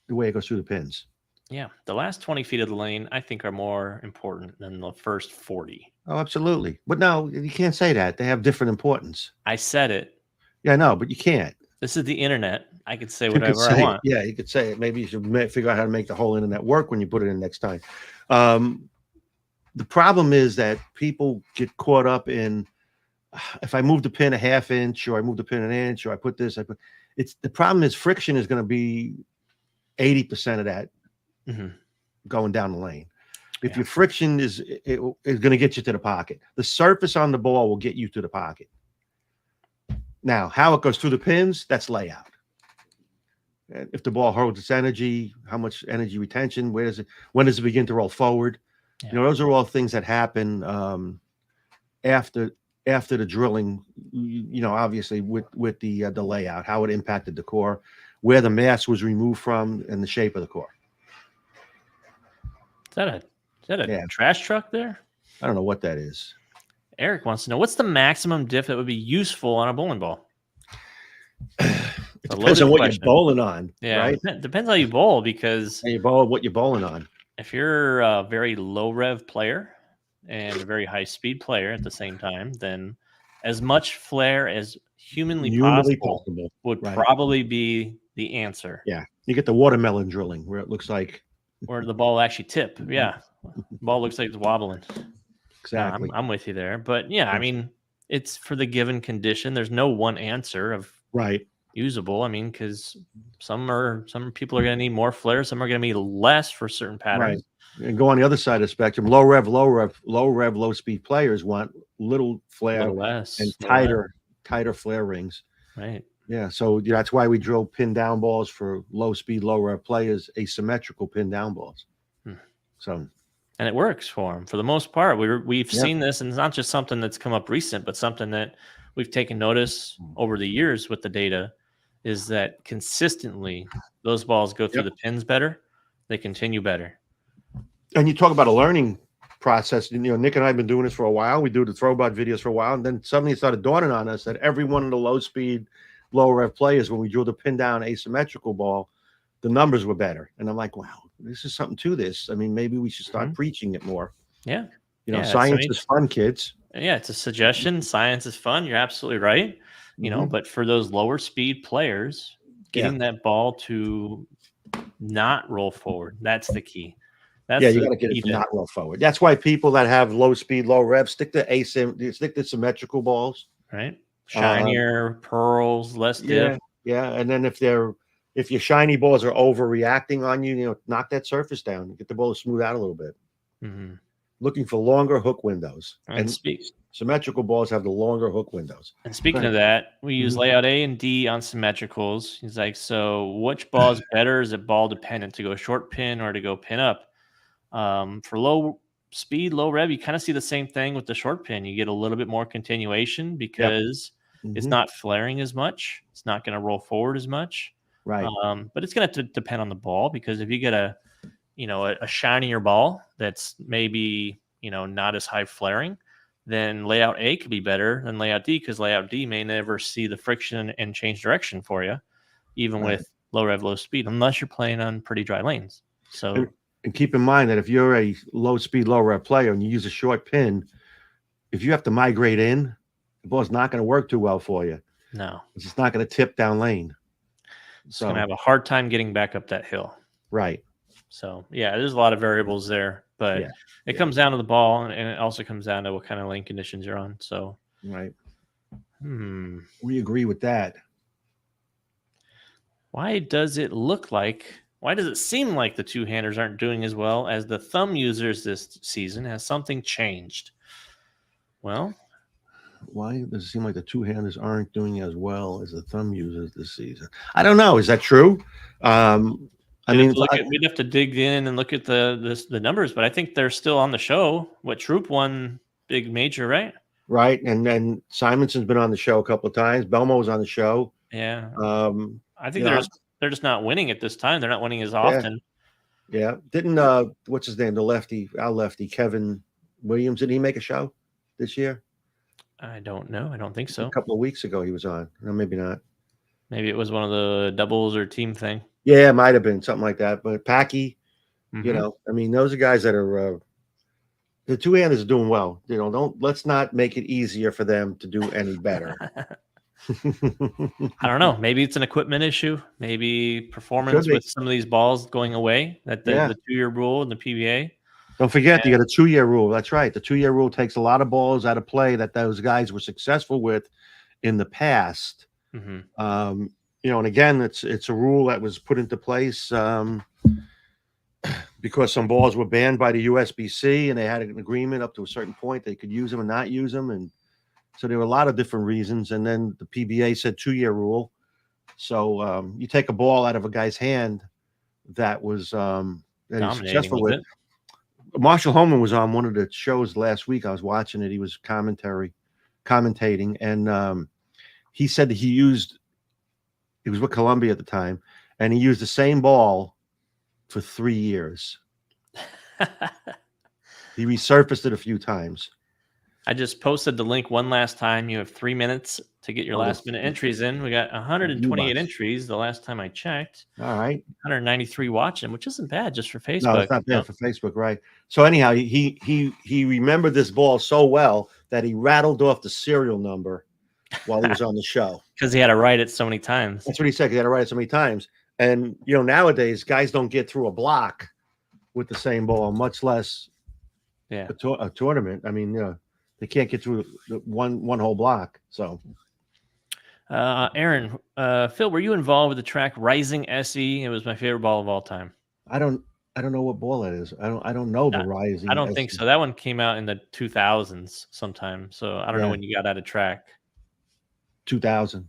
way it goes through the pins. Yeah, the last 20 feet of the lane, I think, are more important than the first 40. Oh, absolutely. But no, you can't say that. They have different importance. I said it. Yeah, no, but you can't. This is the internet. I could say whatever I want. Yeah, you could say it. Maybe you should figure out how to make the whole internet work when you put it in next time. The problem is that people get caught up in, if I move the pin a half inch or I move the pin an inch or I put this, the problem is friction is going to be 80% of that going down the lane. If your friction is going to get you to the pocket, the surface on the ball will get you to the pocket. Now, how it goes through the pins, that's layout. And if the ball holds its energy, how much energy retention, when does it begin to roll forward? Yeah. You know, those are all things that happen after the drilling, you know, obviously with the layout, how it impacted the core, where the mass was removed from and the shape of the core. Is that a trash truck there? I don't know what that is. Eric wants to know, what's the maximum diff that would be useful on a bowling ball? It depends on what you're bowling on. Yeah, right? It depends how you bowl, because you bowl what you're bowling on. If you're a very low rev player and a very high speed player at the same time, then as much flare as humanly possible would probably be the answer. Yeah, you get the watermelon drilling where it looks like where the ball actually tip. Yeah, ball looks like it's wobbling. Exactly. I'm with you there, but yeah, I mean, it's for the given condition. There's no one answer of usable. I mean, because some people are going to need more flare, some are going to need less for certain patterns. Right. And go on the other side of the spectrum. Low rev, low speed players want little flare, little less, and tighter flare rings. Right. Yeah. So that's why we drill pin down balls for low speed, low rev players, asymmetrical pin down balls. So. And it works for them for the most part. We've seen this, and it's not just something that's come up recent, but something that we've taken notice over the years with the data, is that consistently those balls go through the pins better. They continue better. And you talk about a learning process. You know, Nick and I have been doing this for a while. We do the Throwback videos for a while, and then suddenly it started dawning on us that every one of the low speed, low rev players, when we drew the pin down asymmetrical ball, the numbers were better. And I'm like, wow, this is something to this. I mean, maybe we should start preaching it more. Yeah. You know, science is fun, kids. Yeah, it's a suggestion. Science is fun. You're absolutely right. You know, but for those lower speed players, getting that ball to not roll forward, that's the key. You got to get it to not roll forward. That's why people that have low speed, low rev stick to symmetrical balls. Right. Shinier pearls, less dip. Yeah. And then if your shiny balls are overreacting on you, you know, knock that surface down. Get the ball to smooth out a little bit. Looking for longer hook windows. And symmetrical balls have the longer hook windows. And speaking of that, we use layout A and D on symmetricals. He's like, so which ball is better? Is it ball dependent to go short pin or to go pin up? For low speed, low rev, you kind of see the same thing with the short pin. You get a little bit more continuation because it's not flaring as much. It's not going to roll forward as much. Right. But it's going to depend on the ball, because if you get a shinier ball that's maybe, not as high flaring, then layout A could be better than layout D, because layout D may never see the friction and change direction for you, even with low rev, low speed, unless you're playing on pretty dry lanes. So, and keep in mind that if you're a low speed, low rev player and you use a short pin, if you have to migrate in, the ball's not going to work too well for you. No, it's just not going to tip down lane. It's going to have a hard time getting back up that hill. Right. So, yeah, there's a lot of variables there, but it comes down to the ball, and it also comes down to what kind of lane conditions you're on. So, right. We agree with that. Why does it seem like the two-handers aren't doing as well as the thumb users this season? Has something changed? Well, why does it seem like the two-handers aren't doing as well as the thumb users this season? I don't know. Is that true? We'd have to dig in and look at the numbers, but I think they're still on the show. Troop won big major, right? Right, and then Simonson's been on the show a couple of times. Belmo's on the show. Yeah. I think they're just not winning at this time. They're not winning as often. Yeah. Didn't what's his name? Our lefty, Kevin Williams. Did he make a show this year? I don't know. I don't think so. A couple of weeks ago he was on. No, maybe not. Maybe it was one of the doubles or team thing. Yeah, it might have been something like that. But Packy, those are guys that are the two-handers are doing well. Let's not make it easier for them to do any better. I don't know. Maybe it's an equipment issue. Maybe performance with some of these balls going away. The 2-year rule and the PBA. Don't forget, you got a 2-year rule. That's right. The 2-year rule takes a lot of balls out of play that those guys were successful with in the past. And again, it's a rule that was put into place because some balls were banned by the USBC, and they had an agreement up to a certain point they could use them and not use them, and so there were a lot of different reasons. And then the PBA said 2-year rule. So you take a ball out of a guy's hand that was that he's successful with. Marshall Holman was on one of the shows last week. I was watching it. He was commentating, and he said that he used He was with Columbia at the time, and he used the same ball for 3 years. He resurfaced it a few times. I just posted the link one last time. You have 3 minutes to get your last minute entries in. We got 128 entries the last time I checked. All right. 193 watching, which isn't bad just for Facebook. No, it's not bad for Facebook, right? So anyhow, he remembered this ball so well that he rattled off the serial number while he was on the show. Because he had to write it so many times. That's what he said. He had to write it so many times. And, nowadays, guys don't get through a block with the same ball, much less a tournament. I mean, they can't get through one whole block. So, Aaron, Phil, were you involved with the track Rising SE? It was my favorite ball of all time. I don't know what ball that is. I don't know the Rising. I don't think so. That one came out in the 2000s sometime. So I don't know when you got out of track. 2000.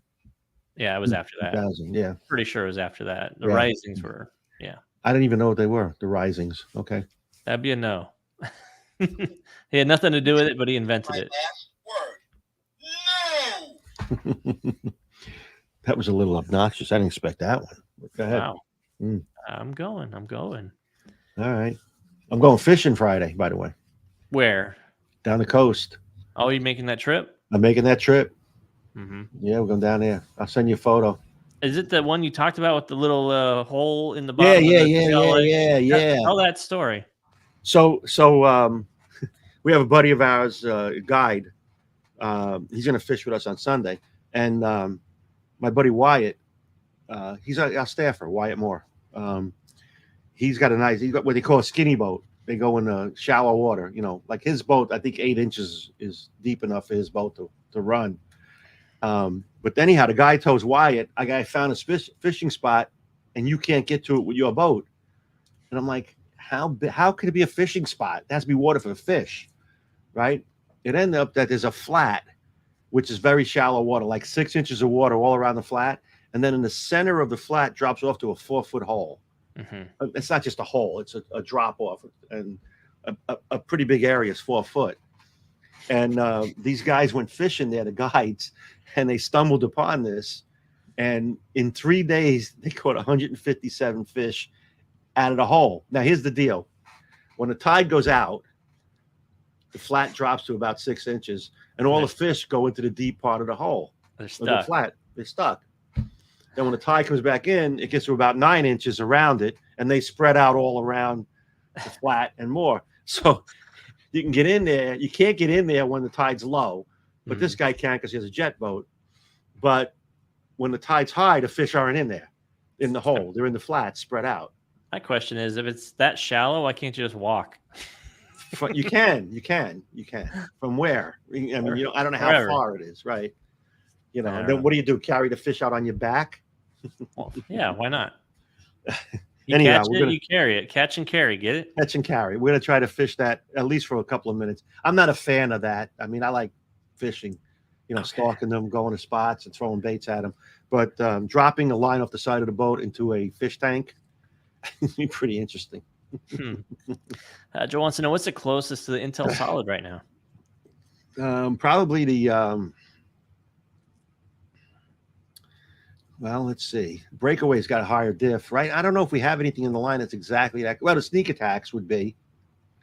Yeah, it was after that. 2000. Yeah, pretty sure it was after that. The Risings were. Yeah, I didn't even know what they were. The Risings. Okay, that'd be a no. He had nothing to do with it, but he invented it. No. That was a little obnoxious. I didn't expect that one. Go ahead. Wow. I'm going. All right. I'm going fishing Friday, by the way. Where? Down the coast. Oh, you making that trip? I'm making that trip. Mm-hmm. Yeah, we're going down there. I'll send you a photo. Is it the one you talked about with the little hole in the bottom? Yeah. Tell that story. So we have a buddy of ours, guide. He's going to fish with us on Sunday. And my buddy Wyatt, he's our staffer, Wyatt Moore. He's got what they call a skinny boat. They go in shallow water, like his boat, I think 8 inches is deep enough for his boat to run. But anyhow, the guy tells Wyatt, I found a fishing spot and you can't get to it with your boat. And I'm like, how could it be a fishing spot? It has to be water for the fish, right? It ended up that there's a flat, which is very shallow water, like 6 inches of water all around the flat. And then in the center of the flat drops off to a 4-foot hole. Mm-hmm. It's not just a hole, it's a drop off, and a pretty big area is 4 foot. And these guys went fishing there, the guides, and they stumbled upon this. And in 3 days, they caught 157 fish out of the hole. Now, here's the deal. When the tide goes out, the flat drops to about 6 inches, and all the fish go into the deep part of the hole. They're stuck. The flat. They're stuck. Then when the tide comes back in, it gets to about 9 inches around it, and they spread out all around the flat and more. So you can get in there. You can't get in there when the tide's low, but this guy can because he has a jet boat. But when the tide's high, the fish aren't in there, in the hole. They're in the flat, spread out. My question is, if it's that shallow, why can't you just walk? You can. From where? I mean, I don't know how far it is, right? And then what do? Carry the fish out on your back? Well, yeah, why not? You Anyhow, catch it, you carry it. Catch and carry, get it? Catch and carry. We're going to try to fish that at least for a couple of minutes. I'm not a fan of that. I mean, I like fishing, stalking them, going to spots and throwing baits at them. But dropping a line off the side of the boat into a fish tank would be pretty interesting. Joe wants to know, what's the closest to the Intel Solid right now? Probably the well, let's see. Breakaway's got a higher diff, right? I don't know if we have anything in the line that's exactly that. Well, the Sneak Attacks would be.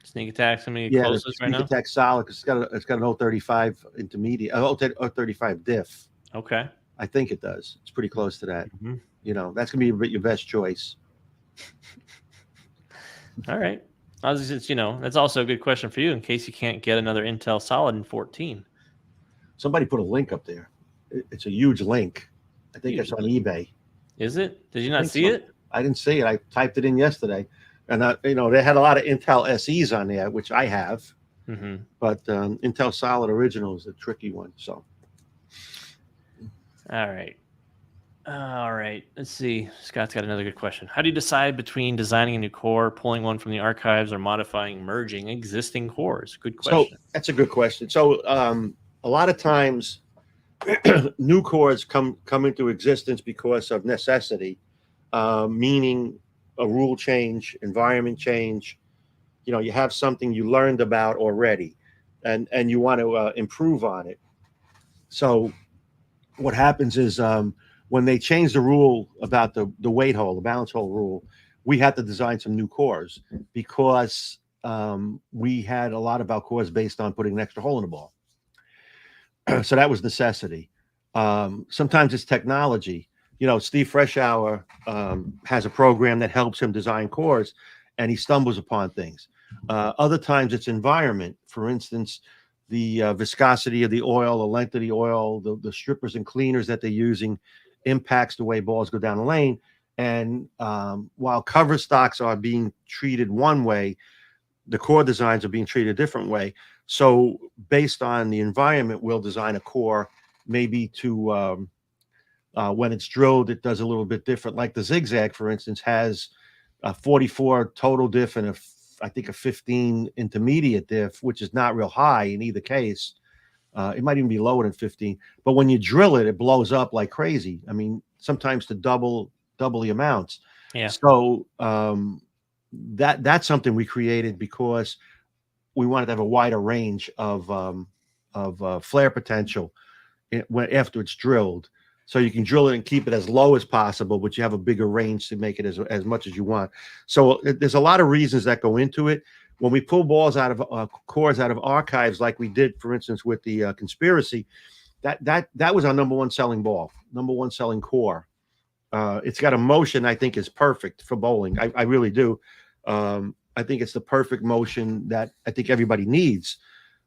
Sneak Attacks, closest right now? Sneak Attack Solid, because it's got an 035 intermediate, 035 diff. Okay. I think it does. It's pretty close to that. Mm-hmm. That's going to be your best choice. All right. That's also a good question for you in case you can't get another Intel Solid in 14. Somebody put a link up there. It's a huge link. I think it's on eBay. Is it? Did you not see it? I didn't see it. I typed it in yesterday, and they had a lot of Intel SEs on there, which I have. Mm-hmm. But Intel Solid Original is a tricky one. So, all right. Let's see. Scott's got another good question. How do you decide between designing a new core, pulling one from the archives, or merging existing cores? Good question. So that's a good question. So a lot of times, new cores come into existence because of necessity, meaning a rule change, environment change. You have something you learned about already, and you want to improve on it. So what happens is when when they changed the rule about the weight hole, the balance hole rule, we had to design some new cores because we had a lot of our cores based on putting an extra hole in the ball. So that was necessity. Sometimes it's technology. You know, Steve Freshour has a program that helps him design cores, and he stumbles upon things. Other times it's environment. For instance, the viscosity of the oil, the length of the oil, the strippers and cleaners that they're using impacts the way balls go down the lane. And while cover stocks are being treated one way, the core designs are being treated a different way. So based on the environment, we'll design a core maybe to when it's drilled, it does a little bit different. Like the zigzag, for instance, has a 44 total diff and I think a 15 intermediate diff, which is not real high in either case. It might even be lower than 15. But when you drill it, it blows up like crazy. I mean, sometimes to double the amounts. Yeah. So that's something we created because we wanted to have a wider range of flare potential after it's drilled. So you can drill it and keep it as low as possible, but you have a bigger range to make it as much as you want. So there's a lot of reasons that go into it. When we pull balls out of cores out of archives, like we did, for instance, with the Conspiracy, that was our number one selling ball, number one selling core. It's got a motion I think is perfect for bowling. I really do. I think it's the perfect motion that I think everybody needs.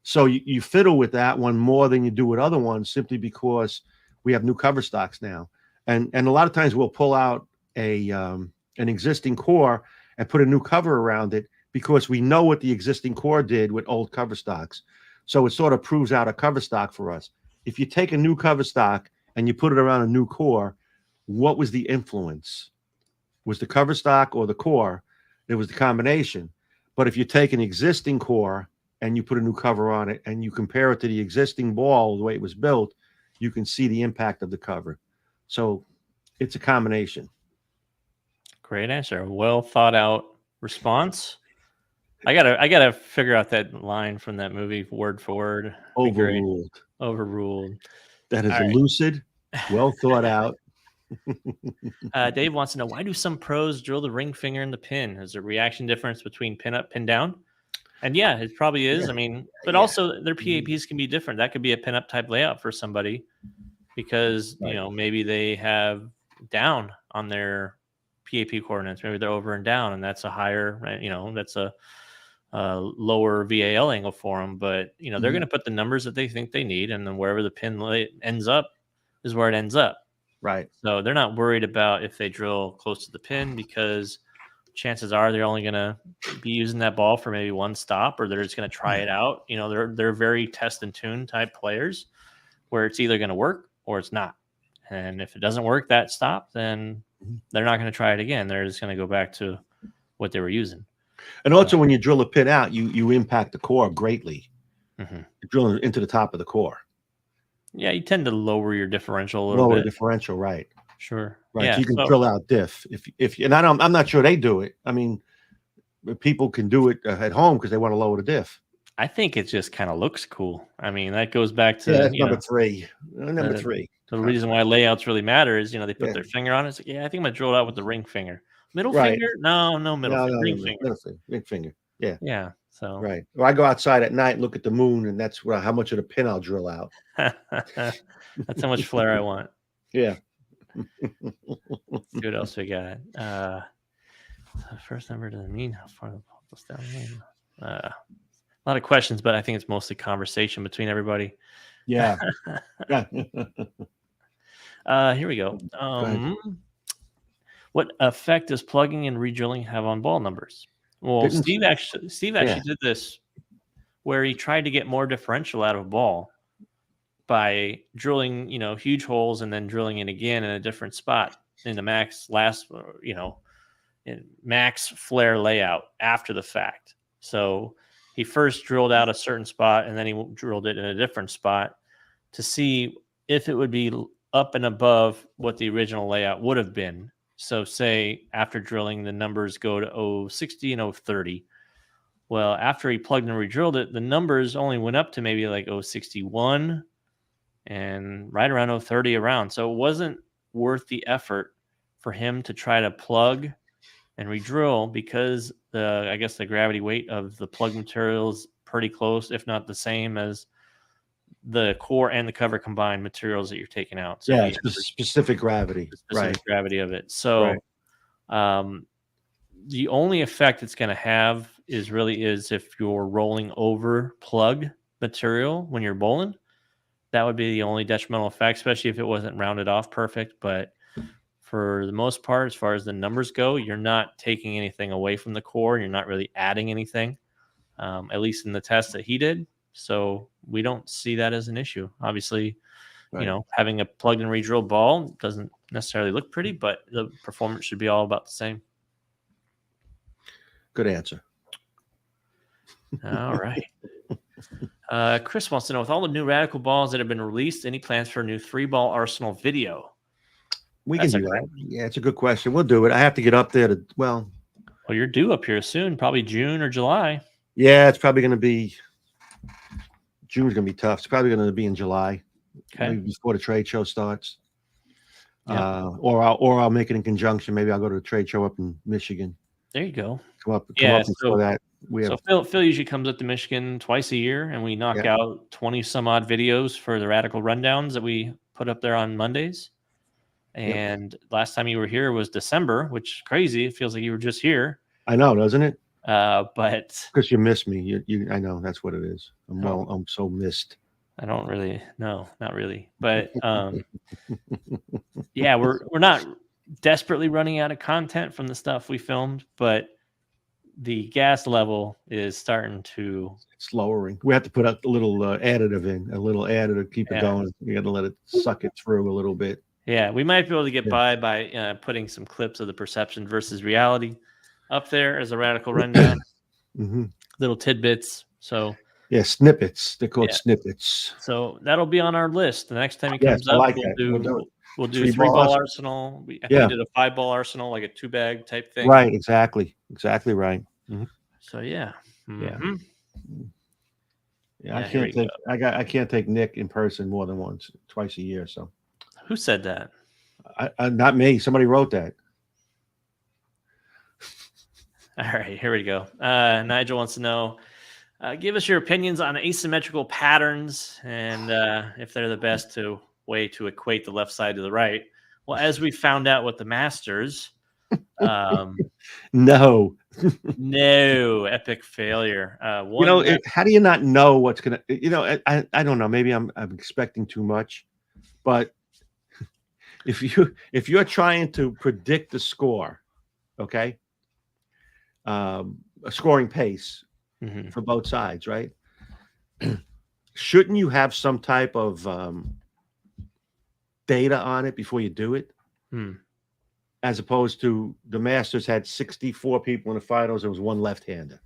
So you fiddle with that one more than you do with other ones simply because we have new cover stocks now. And a lot of times we'll pull out an existing core and put a new cover around it because we know what the existing core did with old cover stocks. So it sort of proves out a cover stock for us. If you take a new cover stock and you put it around a new core, what was the influence? Was the cover stock or the core? It was the combination. But if you take an existing core and you put a new cover on it and you compare it to the existing ball, the way it was built, you can see the impact of the cover. So it's a combination. Great answer. Well thought out response. I gotta figure out that line from that movie word for word. Overruled. Overruled. That is All right. lucid, well thought out. Dave wants to know, why do some pros drill the ring finger in the pin? Is there a reaction difference between pin up, pin down? And yeah, it probably is. Yeah. I mean, but also their PAPs can be different. That could be a pin up type layout for somebody because Right. you know, maybe they have down on their PAP coordinates. Maybe they're over and down, and that's a higher, you know, that's a lower VAL angle for them. But you know, they're going to put the numbers that they think they need, and then wherever the pin ends up is where it ends up. Right. So they're not worried about if they drill close to the pin because chances are they're only going to be using that ball for maybe one stop, or they're just going to try it out. You know, they're very test and tune type players where it's either going to work or it's not. And if it doesn't work that stop, then they're not going to try it again. They're just going to go back to what they were using. And also when you drill a pin out, you impact the core greatly. Mm-hmm. You're drilling into the top of the core. Yeah, you tend to lower your differential a little bit. Lower differential, right? Sure. Right. Yeah, so you can drill out diff. If and I'm not sure they do it. I mean, people can do it at home because they want to lower the diff. I think it just kind of looks cool. I mean, that goes back to number three. Number three. The reason why layouts really matter is, you know, they put their finger on it. It's like, yeah, I think I'm gonna drill it out with the ring finger. Middle finger? No, middle finger. Ring finger. Ring finger. Yeah. Yeah. So right. Or I go outside at night, look at the moon, and that's how much of the pin I'll drill out. That's how much flare I want. Yeah. Let's see what else we got. First number doesn't mean how far the ball goes down the lane. A lot of questions, but I think it's mostly conversation between everybody. Yeah. Yeah. Here we go. What effect does plugging and redrilling have on ball numbers? Well, Steve actually did this where he tried to get more differential out of a ball by drilling, you know, huge holes and then drilling it again in a different spot in the max flare layout after the fact. So he first drilled out a certain spot and then he drilled it in a different spot to see if it would be up and above what the original layout would have been. So say after drilling, the numbers go to 060 and 030. Well, after he plugged and redrilled it, the numbers only went up to maybe like 061 and right around 030 around. So it wasn't worth the effort for him to try to plug and redrill, because I guess the gravity weight of the plug material is pretty close, if not the same as the core and the cover combined materials that you're taking out. So yeah, specific gravity, specific gravity of it. So the only effect it's going to have is if you're rolling over plug material when you're bowling. That would be the only detrimental effect, especially if it wasn't rounded off perfect. But for the most part, as far as the numbers go, you're not taking anything away from the core. You're not really adding anything, at least in the test that he did. So we don't see that as an issue. Obviously, having a plugged and redrilled ball doesn't necessarily look pretty, but the performance should be all about the same. Good answer. All right. Chris wants to know, with all the new Radical balls that have been released, any plans for a new 3-ball Arsenal video? We can do that. Yeah, it's a good question. We'll do it. I have to get up there to, well, you're due up here soon, probably June or July. Yeah, it's probably going to be, June's going to be tough. It's probably going to be in July, maybe before the trade show starts. Or I'll make it in conjunction. Maybe I'll go to the trade show up in Michigan. There you go. Come up before that. Phil usually comes up to Michigan twice a year, and we knock out 20 some odd videos for the Radical Rundowns that we put up there on Mondays. And last time you were here was December, which is crazy. It feels like you were just here. I know, doesn't it? But because you miss me, I know that's what it is. I'm so missed. I don't really, no, not really. But yeah, we're not desperately running out of content from the stuff we filmed, but the gas level is starting to lowering. We have to put a little additive in, a little additive, keep it going. You got to let it suck it through a little bit. Yeah, we might be able to get by putting some clips of the perception versus reality up there as a Radical Rundown. Little tidbits. So yeah, snippets. They're called snippets. So that'll be on our list. The next time he comes up, we'll do 3-ball Arsenal. I think we did a 5-ball Arsenal, like a 2-bag type thing. Right, exactly right. So yeah. I can't take Nick in person more than twice a year. So who said that? Not me. Somebody wrote that. All right, here we go. Nigel wants to know, give us your opinions on asymmetrical patterns and if they're the best way to equate the left side to the right. Well, as we found out with the Masters, no, epic failure. How do you not know what's gonna? I don't know. Maybe I'm expecting too much, but if you're trying to predict the score, okay. A scoring pace for both sides, right? Shouldn't you have some type of data on it before you do it? As opposed to the Masters had 64 people in the finals, there was one left-hander.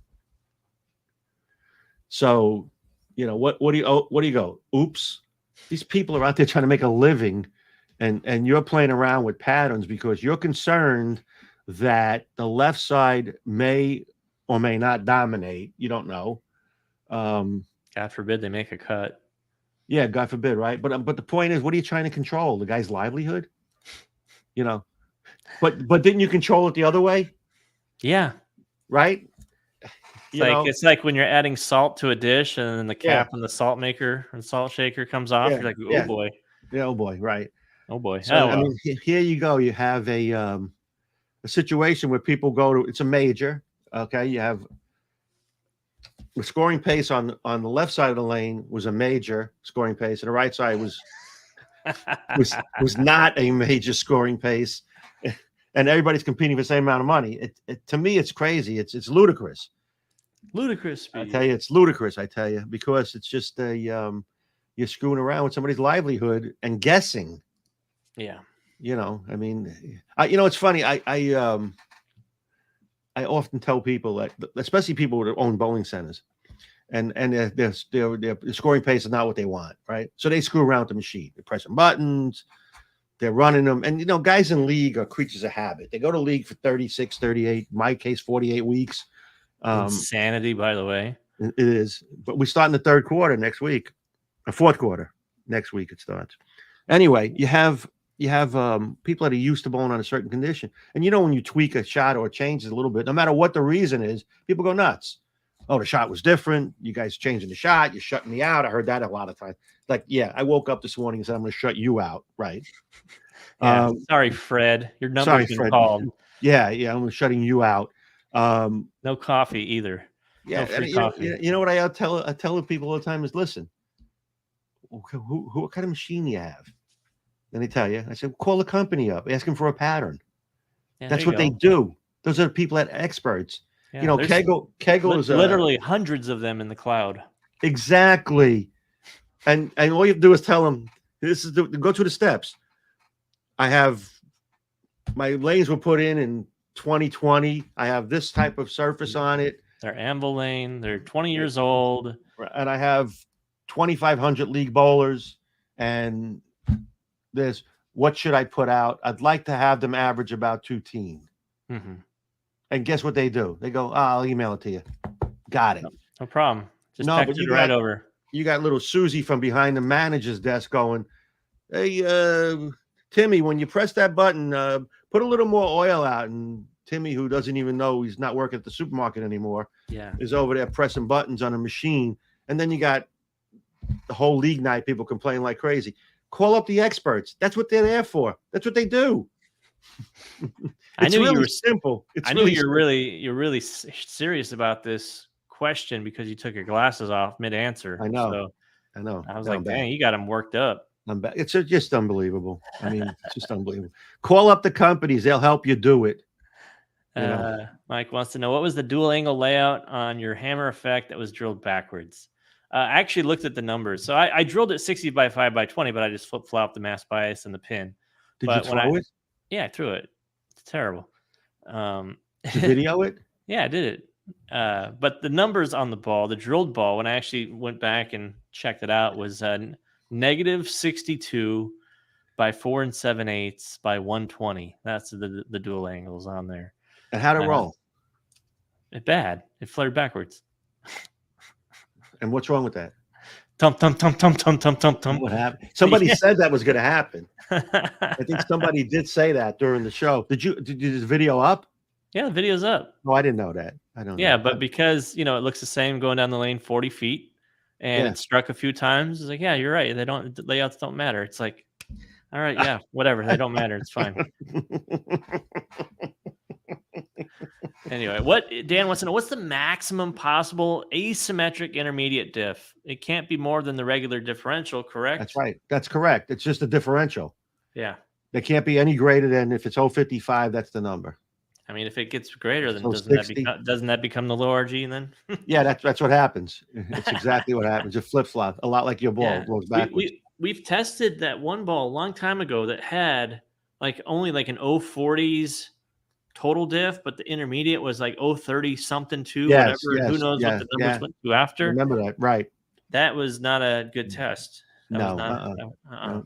So, what do you go? Oops! These people are out there trying to make a living, and you're playing around with patterns because you're concerned that the left side may or may not dominate. You don't know. God forbid they make a cut. Yeah, God forbid, right? But the point is, what are you trying to control? The guy's livelihood? But didn't you control it the other way? Yeah. Right? It's like when you're adding salt to a dish and then the cap and the salt maker and salt shaker comes off. You're like, oh boy. Yeah, oh boy, right. Oh boy. So, here you go. You have a situation where people go to, it's a major. Okay, you have the scoring pace on the left side of the lane was a major scoring pace, and the right side was not a major scoring pace, and everybody's competing for the same amount of money. To me, it's crazy. It's ludicrous. Ludicrous. I tell you, it's ludicrous. I tell you, because it's just you're screwing around with somebody's livelihood and guessing. Yeah. It's funny. I often tell people that, especially people that own bowling centers, and their scoring pace is not what they want, right? So they screw around with the machine. They're pressing buttons, they're running them, and guys in league are creatures of habit. They go to league for 36, 38, in my case, 48 weeks. Insanity, by the way. It is, but we start in the third quarter next week, or fourth quarter next week. It starts. Anyway, you have you have people that are used to bowling on a certain condition. And when you tweak a shot or change it a little bit, no matter what the reason is, people go nuts. Oh, the shot was different. You guys changing the shot. You're shutting me out. I heard that a lot of times. Like, yeah, I woke up this morning and said, I'm going to shut you out. Right. Yeah. Sorry, Fred. Your number's been called. Yeah. I'm shutting you out. No coffee either. Yeah. No free coffee. You know what I tell people all the time is, listen, what kind of machine you have? Then they tell you. I said, call the company up, ask them for a pattern. Yeah, that's what they do. Those are the people that experts. Yeah, Kegel is literally hundreds of them in the cloud. Exactly. And all you have to do is tell them, this is go through the steps. I have my lanes were put in 2020. I have this type of surface on it. They're anvil lane. They're 20 years old. And I have 2,500 league bowlers. And this, what should I put out? I'd like to have them average about 2 teen. Mm-hmm. And guess what they do? They go, I'll email it to you. Got it. No problem. Just text it right over. You got little Susie from behind the manager's desk going, hey, Timmy, when you press that button, put a little more oil out. And Timmy, who doesn't even know he's not working at the supermarket anymore, is over there pressing buttons on a machine. And then you got the whole league night, people complaining like crazy. Call up the experts. That's what they're there for. That's what they do. I knew you were simple. I knew you're really serious about this question because you took your glasses off mid-answer. I know. So I know. I was like, dang, you got him worked up. I'm back. It's just unbelievable. I mean, it's just unbelievable. Call up the companies; they'll help you do it. Mike wants to know, what was the dual angle layout on your hammer effect that was drilled backwards? I actually looked at the numbers. So I drilled it 60 by 5 by 20, but I just flip-flopped the mass bias and the pin. Did you throw it? Yeah, I threw it. It's terrible. Did you video it? Yeah, I did it. But the numbers on the ball, the drilled ball, when I actually went back and checked it out, was negative 62 by 4 7/8 by 120. That's the dual angles on there. And how'd it roll? Bad. It flared backwards. And what's wrong with that? Tum, tum, tum, tum, tum, tum, tum, tum. What happened? Somebody said that was going to happen. I think somebody did say that during the show. Did you this video up? Yeah, the video's up. Oh, I didn't know that. I don't know. Yeah, but because, it looks the same going down the lane 40 feet and it struck a few times. It's like, yeah, you're right. The layouts don't matter. It's like, all right, yeah, whatever. They don't matter. It's fine. Anyway, Dan wants to know, what's the maximum possible asymmetric intermediate diff? It can't be more than the regular differential, correct? That's right. That's correct. It's just a differential. Yeah. They can't be any greater than, if it's 055, that's the number. I mean, if it gets greater, then doesn't that become the low RG then? Yeah, that's what happens. It's exactly what happens. It flip-flop, a lot like your ball goes backwards. We've tested that one ball a long time ago that had only an 040s total diff, but the intermediate was 030 something too. Yes, whatever. Who knows what the numbers went to after? Remember that, right? That was not a good test. No.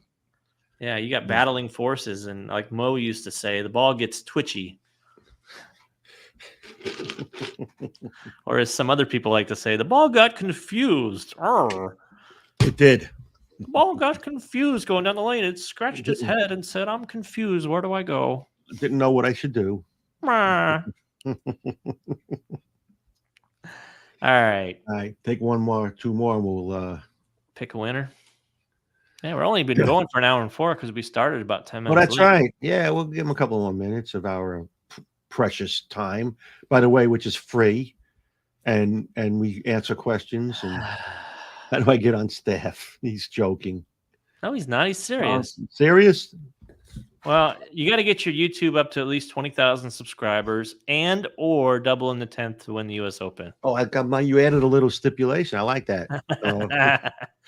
Yeah, you got battling forces, and like Mo used to say, the ball gets twitchy. Or as some other people like to say, the ball got confused. Arr. It did. The ball got confused going down the lane. It scratched its head and said, I'm confused. Where do I go? Didn't know what I should do. All right. Take one more, 2 more, and we'll pick a winner. Yeah, we're only been going for an hour and 4 because we started about 10 minutes. Well, that's right. Yeah, we'll give them a couple more minutes of our precious time, by the way, which is free, and we answer questions. And how do I get on staff? He's joking. No, he's not. He's serious. Serious? Well, you got to get your YouTube up to at least 20,000 subscribers or double in the 10th to win the U.S. Open. Oh, you added a little stipulation. I like that.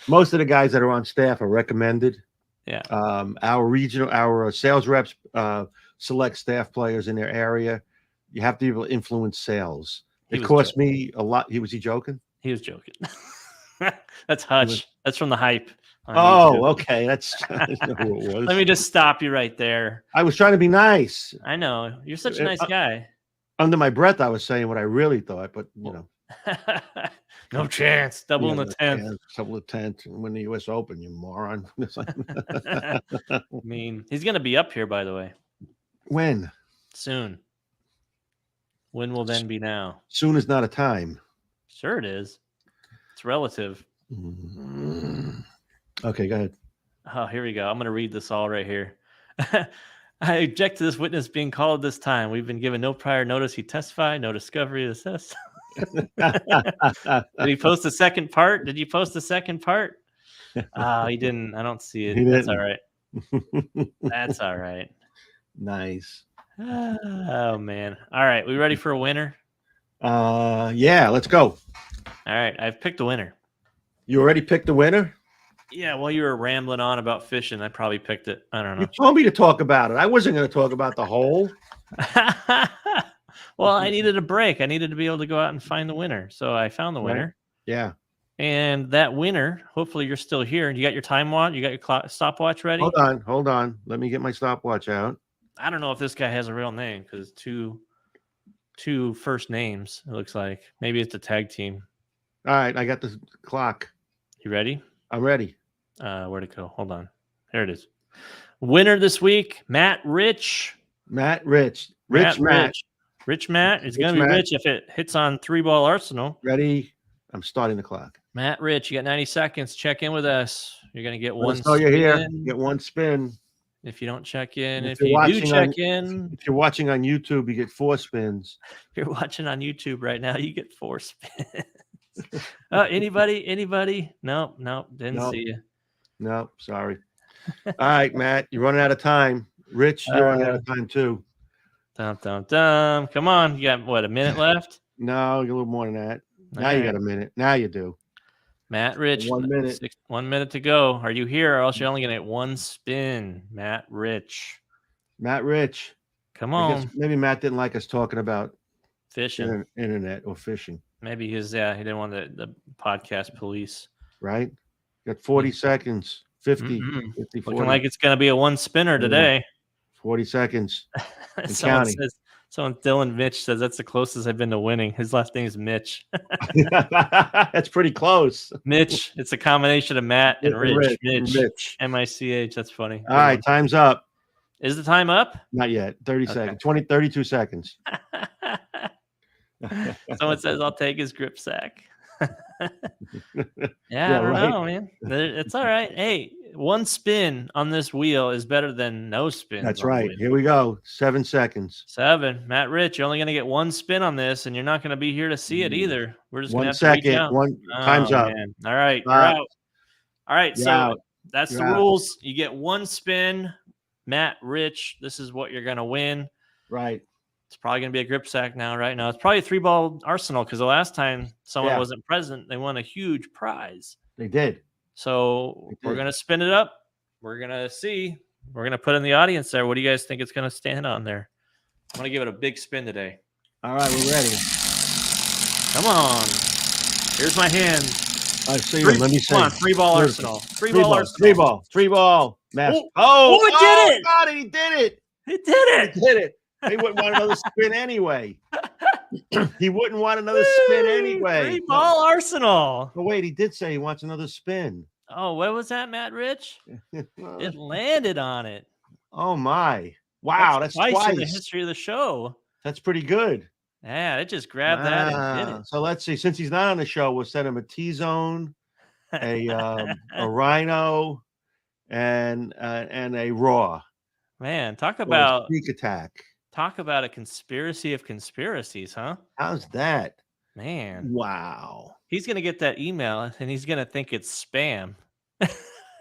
Most of the guys that are on staff are recommended. Yeah. Our sales reps select staff players in their area. You have to be able to influence sales. It cost me a lot. Was he joking? He was joking. That's Hutch. That's from the hype. Oh, okay. That's who it was. Let me just stop you right there. I was trying to be nice. I know. You're such a nice guy. Under my breath, I was saying what I really thought, but No chance. Double in the 10th. Double the 10th and win the U.S. Open, you moron. I mean, he's going to be up here, by the way. When? Soon. When will then be now? Soon is not a time. Sure it is. It's relative. Okay, go ahead. Oh, here we go. I'm going to read this all right here. I object to this witness being called this time. We've been given no prior notice. He testified, no discovery of this. Did he post the second part? Did you post the second part? Oh, he didn't. I don't see it. That's all right. That's all right. Nice. Oh, man. All right. We ready for a winner? Yeah, let's go. All right. I've picked a winner. You already picked the winner? Yeah, while you were rambling on about fishing, I probably picked it. I don't know. You told me to talk about it. I wasn't going to talk about the hole. Well, I needed a break. I needed to be able to go out and find the winner. So I found the winner. Right. Yeah. And that winner, hopefully you're still here. You got your time watch? You got your stopwatch ready? Hold on. Let me get my stopwatch out. I don't know if this guy has a real name because two first names, it looks like. Maybe it's a tag team. All right. I got the clock. You ready? I'm ready. Where'd it go? Hold on. There it is. Winner this week, Matt Rich. Matt Rich. Rich Matt. Rich Matt. It's going to be rich if it hits on 3-ball Arsenal. Ready? I'm starting the clock. Matt Rich, you got 90 seconds. Check in with us. You're going to get one spin. You're here. Get one spin. If you don't check in, if you do check in. If you're watching on YouTube, you get 4 spins. If you're watching on YouTube right now, you get 4 spins. Anybody? Nope. Didn't see you. No, sorry. All right, Matt, you're running out of time. Rich, you're running out of time too. Dum. Come on. You got what, a minute left? No, you're a little more than that. Now you got a minute. Now you do. Matt Rich. 1 minute. 1 minute to go. Are you here or else you're only going to get one spin? Matt Rich. Come on. I guess maybe Matt didn't like us talking about fishing. Internet or fishing. Maybe he didn't want the podcast police. Right? Got 40 seconds. 50, 50, 40. Looking like it's going to be a one spinner today. 40 seconds. Someone, Dylan Mitch says that's the closest I've been to winning. His last name is Mitch. That's pretty close. Mitch. It's a combination of Matt and Rich. Mitch. M-I-C-H. That's funny. All right. Time's up. Is the time up? Not yet. 30 seconds. 32 seconds. Someone says I'll take his grip sack. I don't know, man. It's all right. Hey, one spin on this wheel is better than no spin. That's right. Here we go. 7 seconds. 7. Matt Rich, you're only going to get one spin on this, and you're not going to be here to see it either. We're just going to have to reach out. Time's up. Man. All right, you're out. All right, that's the rules. You get one spin. Matt Rich, this is what you're going to win. Right. It's probably going to be a grip sack now, right? Now, it's probably a 3-ball Arsenal because the last time someone wasn't present, they won a huge prize. They did. So we're going to spin it up. We're going to see. We're going to put in the audience there. What do you guys think it's going to stand on there? I'm going to give it a big spin today. All right, we're ready. Come on. Here's my hand. I see. Let me see. Come on, 3-ball Arsenal. 3-ball Arsenal. 3-ball. Mass. It did it. God, he did it. He did it. He wouldn't want another spin anyway. He wouldn't want another spin anyway. 3-ball Arsenal. Oh, wait, he did say he wants another spin. Oh, what was that, Matt Rich? It landed on it. Oh, my. Wow, that's twice in the history of the show. That's pretty good. Yeah, it just grabbed that and did it. So let's see. Since he's not on the show, we'll send him a T-zone, a rhino, and a raw. Man, talk about sneak attack. Talk about a conspiracy of conspiracies, huh? How's that? Man. Wow. He's going to get that email and he's going to think it's spam.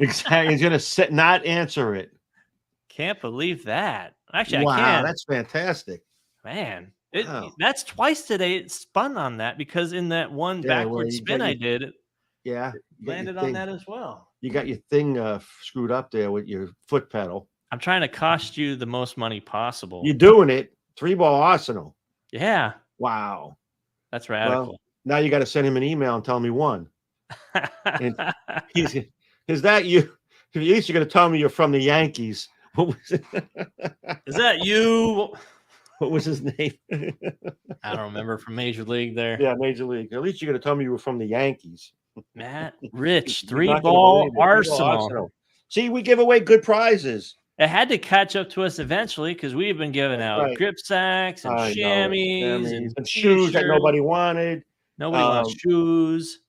Exactly. He's going to not answer it. Can't believe that. Actually, wow, I can. That's fantastic. Man. That's twice today it spun on that because in that one backward spin I did, it landed on that as well. You got your thing screwed up there with your foot pedal. I'm trying to cost you the most money possible. You're doing it. 3-ball Arsenal. Yeah. Wow. That's radical. Well, now you got to send him an email and tell him he won. Is that you? At least you're going to tell me you're from the Yankees. Is that you? What was his name? I don't remember from Major League there. Yeah, Major League. At least you're gonna tell me you were from the Yankees. Matt Rich, You're not gonna three-ball believe it. Arsenal. See, we give away good prizes. It had to catch up to us eventually because we've been giving out grip sacks and chamois and shoes that nobody wanted. Nobody wants shoes.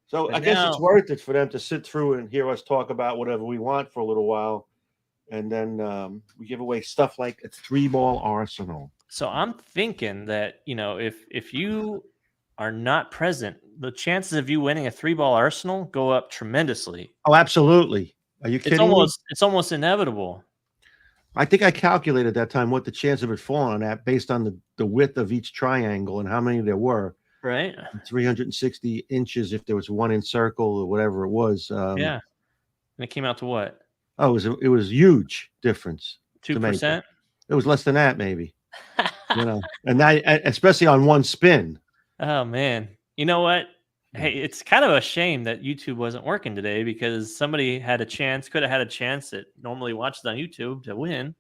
So I guess it's worth it for them to sit through and hear us talk about whatever we want for a little while. And then we give away stuff like a 3-ball Arsenal. So I'm thinking that, if you are not present, the chances of you winning a 3-ball Arsenal go up tremendously. Oh, absolutely. Are you kidding me? It's almost inevitable. I think I calculated that time what the chance of it falling on that based on the width of each triangle and how many there were. Right. 360 inches if there was one in circle or whatever it was. Yeah. And it came out to what? Oh, it was huge difference. 2%? It was less than that, maybe. And that, especially on one spin. Oh, man. You know what? Hey, it's kind of a shame that YouTube wasn't working today because somebody could have had a chance that normally watches on YouTube to win.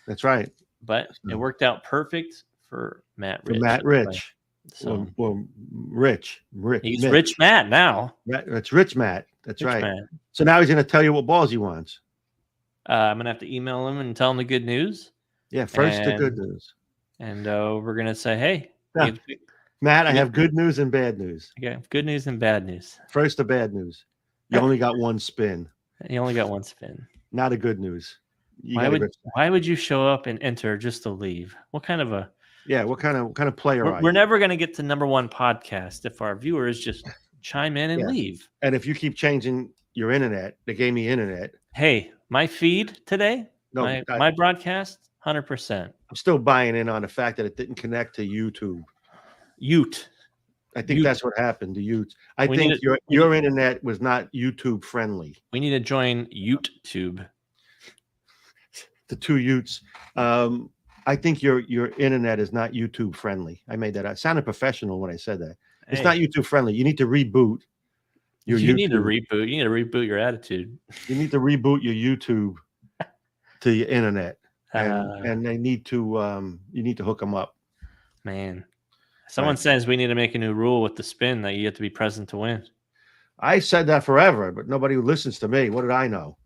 That's right. But it worked out perfect for Matt Rich. Matt Rich. So, well, Rich. He's Mitch. Rich Matt now. That's Rich Matt. That's Rich right. Matt. So now he's going to tell you what balls he wants. I'm going to have to email him and tell him the good news. Yeah, first the good news. And we're going to say, hey. Yeah. Matt, I have good news and bad news. Okay, good news and bad news. First, the bad news. You only got one spin. You only got one spin. Not a good news. Why would you show up and enter just to leave? What kind of a what kind of player are you? We're never going to get to #1 podcast if our viewers just chime in and leave. And if you keep changing your internet, they gave me internet. Hey, my feed today, my broadcast, 100%. I'm still buying in on the fact that it didn't connect to YouTube. I think that's what happened to Ute. I think your internet was not YouTube friendly. We need to join YouTube. The two Utes. I think your internet is not YouTube friendly. I made that. I sounded professional when I said that. It's not YouTube friendly. You need to reboot your YouTube. You need to reboot. You need to reboot your attitude. You need to reboot your YouTube to your internet, and they need to. You need to hook them up. Man. Someone says we need to make a new rule with the spin that you have to be present to win. I said that forever, but nobody listens to me. What did I know?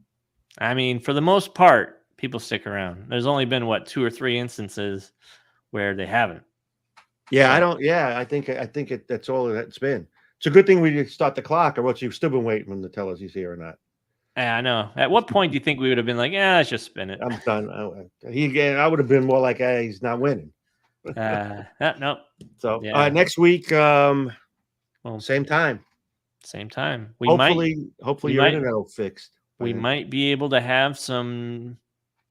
I mean, for the most part, people stick around. There's only been 2 or 3 instances where they haven't. Yeah, I don't. Yeah, I think that's all it's been. It's a good thing we start the clock, or else you've still been waiting for him to tell us he's here or not. Yeah, I know. At what point do you think we would have been like, let's just spin it? I'm done. I would have been more like, he's not winning. No. So next week, same time. Same time. Hopefully your internet will fixed. We might be able to have some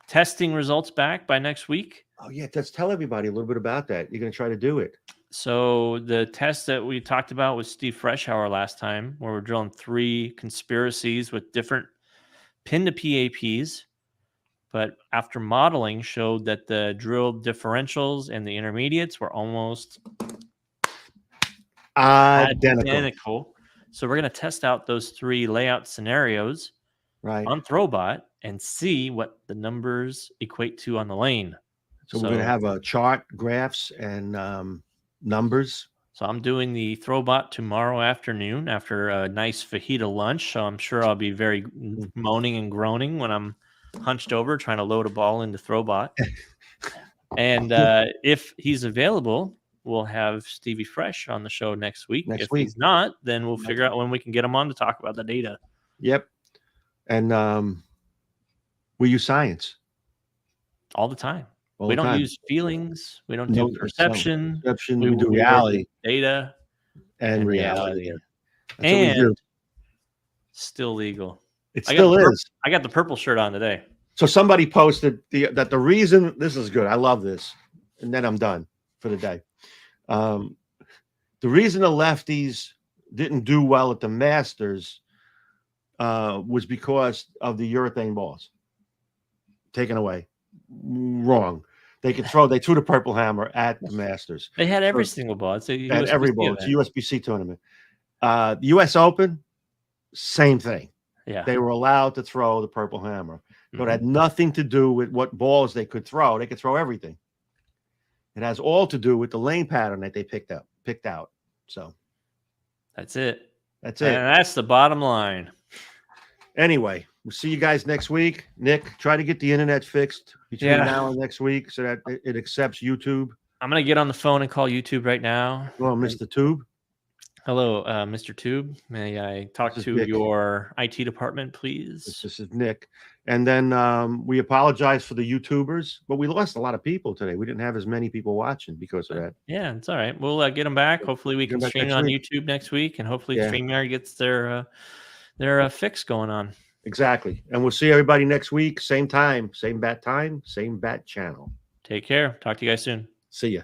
testing results back by next week. Oh yeah, let's tell everybody a little bit about that. You're going to try to do it. So the test that we talked about with Steve Freshauer last time, where we're drilling 3 conspiracies with different pin to PAPs. But after modeling showed that the drilled differentials and the intermediates were almost identical. So we're going to test out those 3 layout scenarios on Throwbot and see what the numbers equate to on the lane. So we're going to have a chart, graphs, and numbers. So I'm doing the Throwbot tomorrow afternoon after a nice fajita lunch. So I'm sure I'll be very moaning and groaning when I'm hunched over trying to load a ball into Throwbot. And if he's available, we'll have Stevie Fresh on the show next week. If he's not, then we'll figure out when we can get him on to talk about the data. Yep. And we use science all the time. We don't use feelings. We don't do perception. We do reality, data, and reality. And still legal. It still is. I got the purple shirt on today. So somebody posted that the reason this is good. I love this, and then I'm done for the day. The reason the lefties didn't do well at the Masters was because of the urethane balls taken away. Wrong. They could throw. They threw the purple hammer at the Masters. They had every single ball. It's every ball. It's a USBC tournament. The U.S. Open, same thing. Yeah, they were allowed to throw the purple hammer, but it had nothing to do with what balls they could throw. They could throw everything. It has all to do with the lane pattern that they picked out. So that's it. That's it. And that's the bottom line. Anyway, we'll see you guys next week. Nick, try to get the internet fixed between now and next week so that it accepts YouTube. I'm going to get on the phone and call YouTube right now. Oh, Mr. Tube. Hello, Mr. Tube. May I talk to your IT department, please? This is Nick. And then we apologize for the YouTubers, but we lost a lot of people today. We didn't have as many people watching because of that. Yeah, it's all right. We'll get them back. Hopefully we can stream it on YouTube next week, and hopefully StreamYard gets their fix going on. Exactly. And we'll see everybody next week. Same time, same bat channel. Take care. Talk to you guys soon. See ya.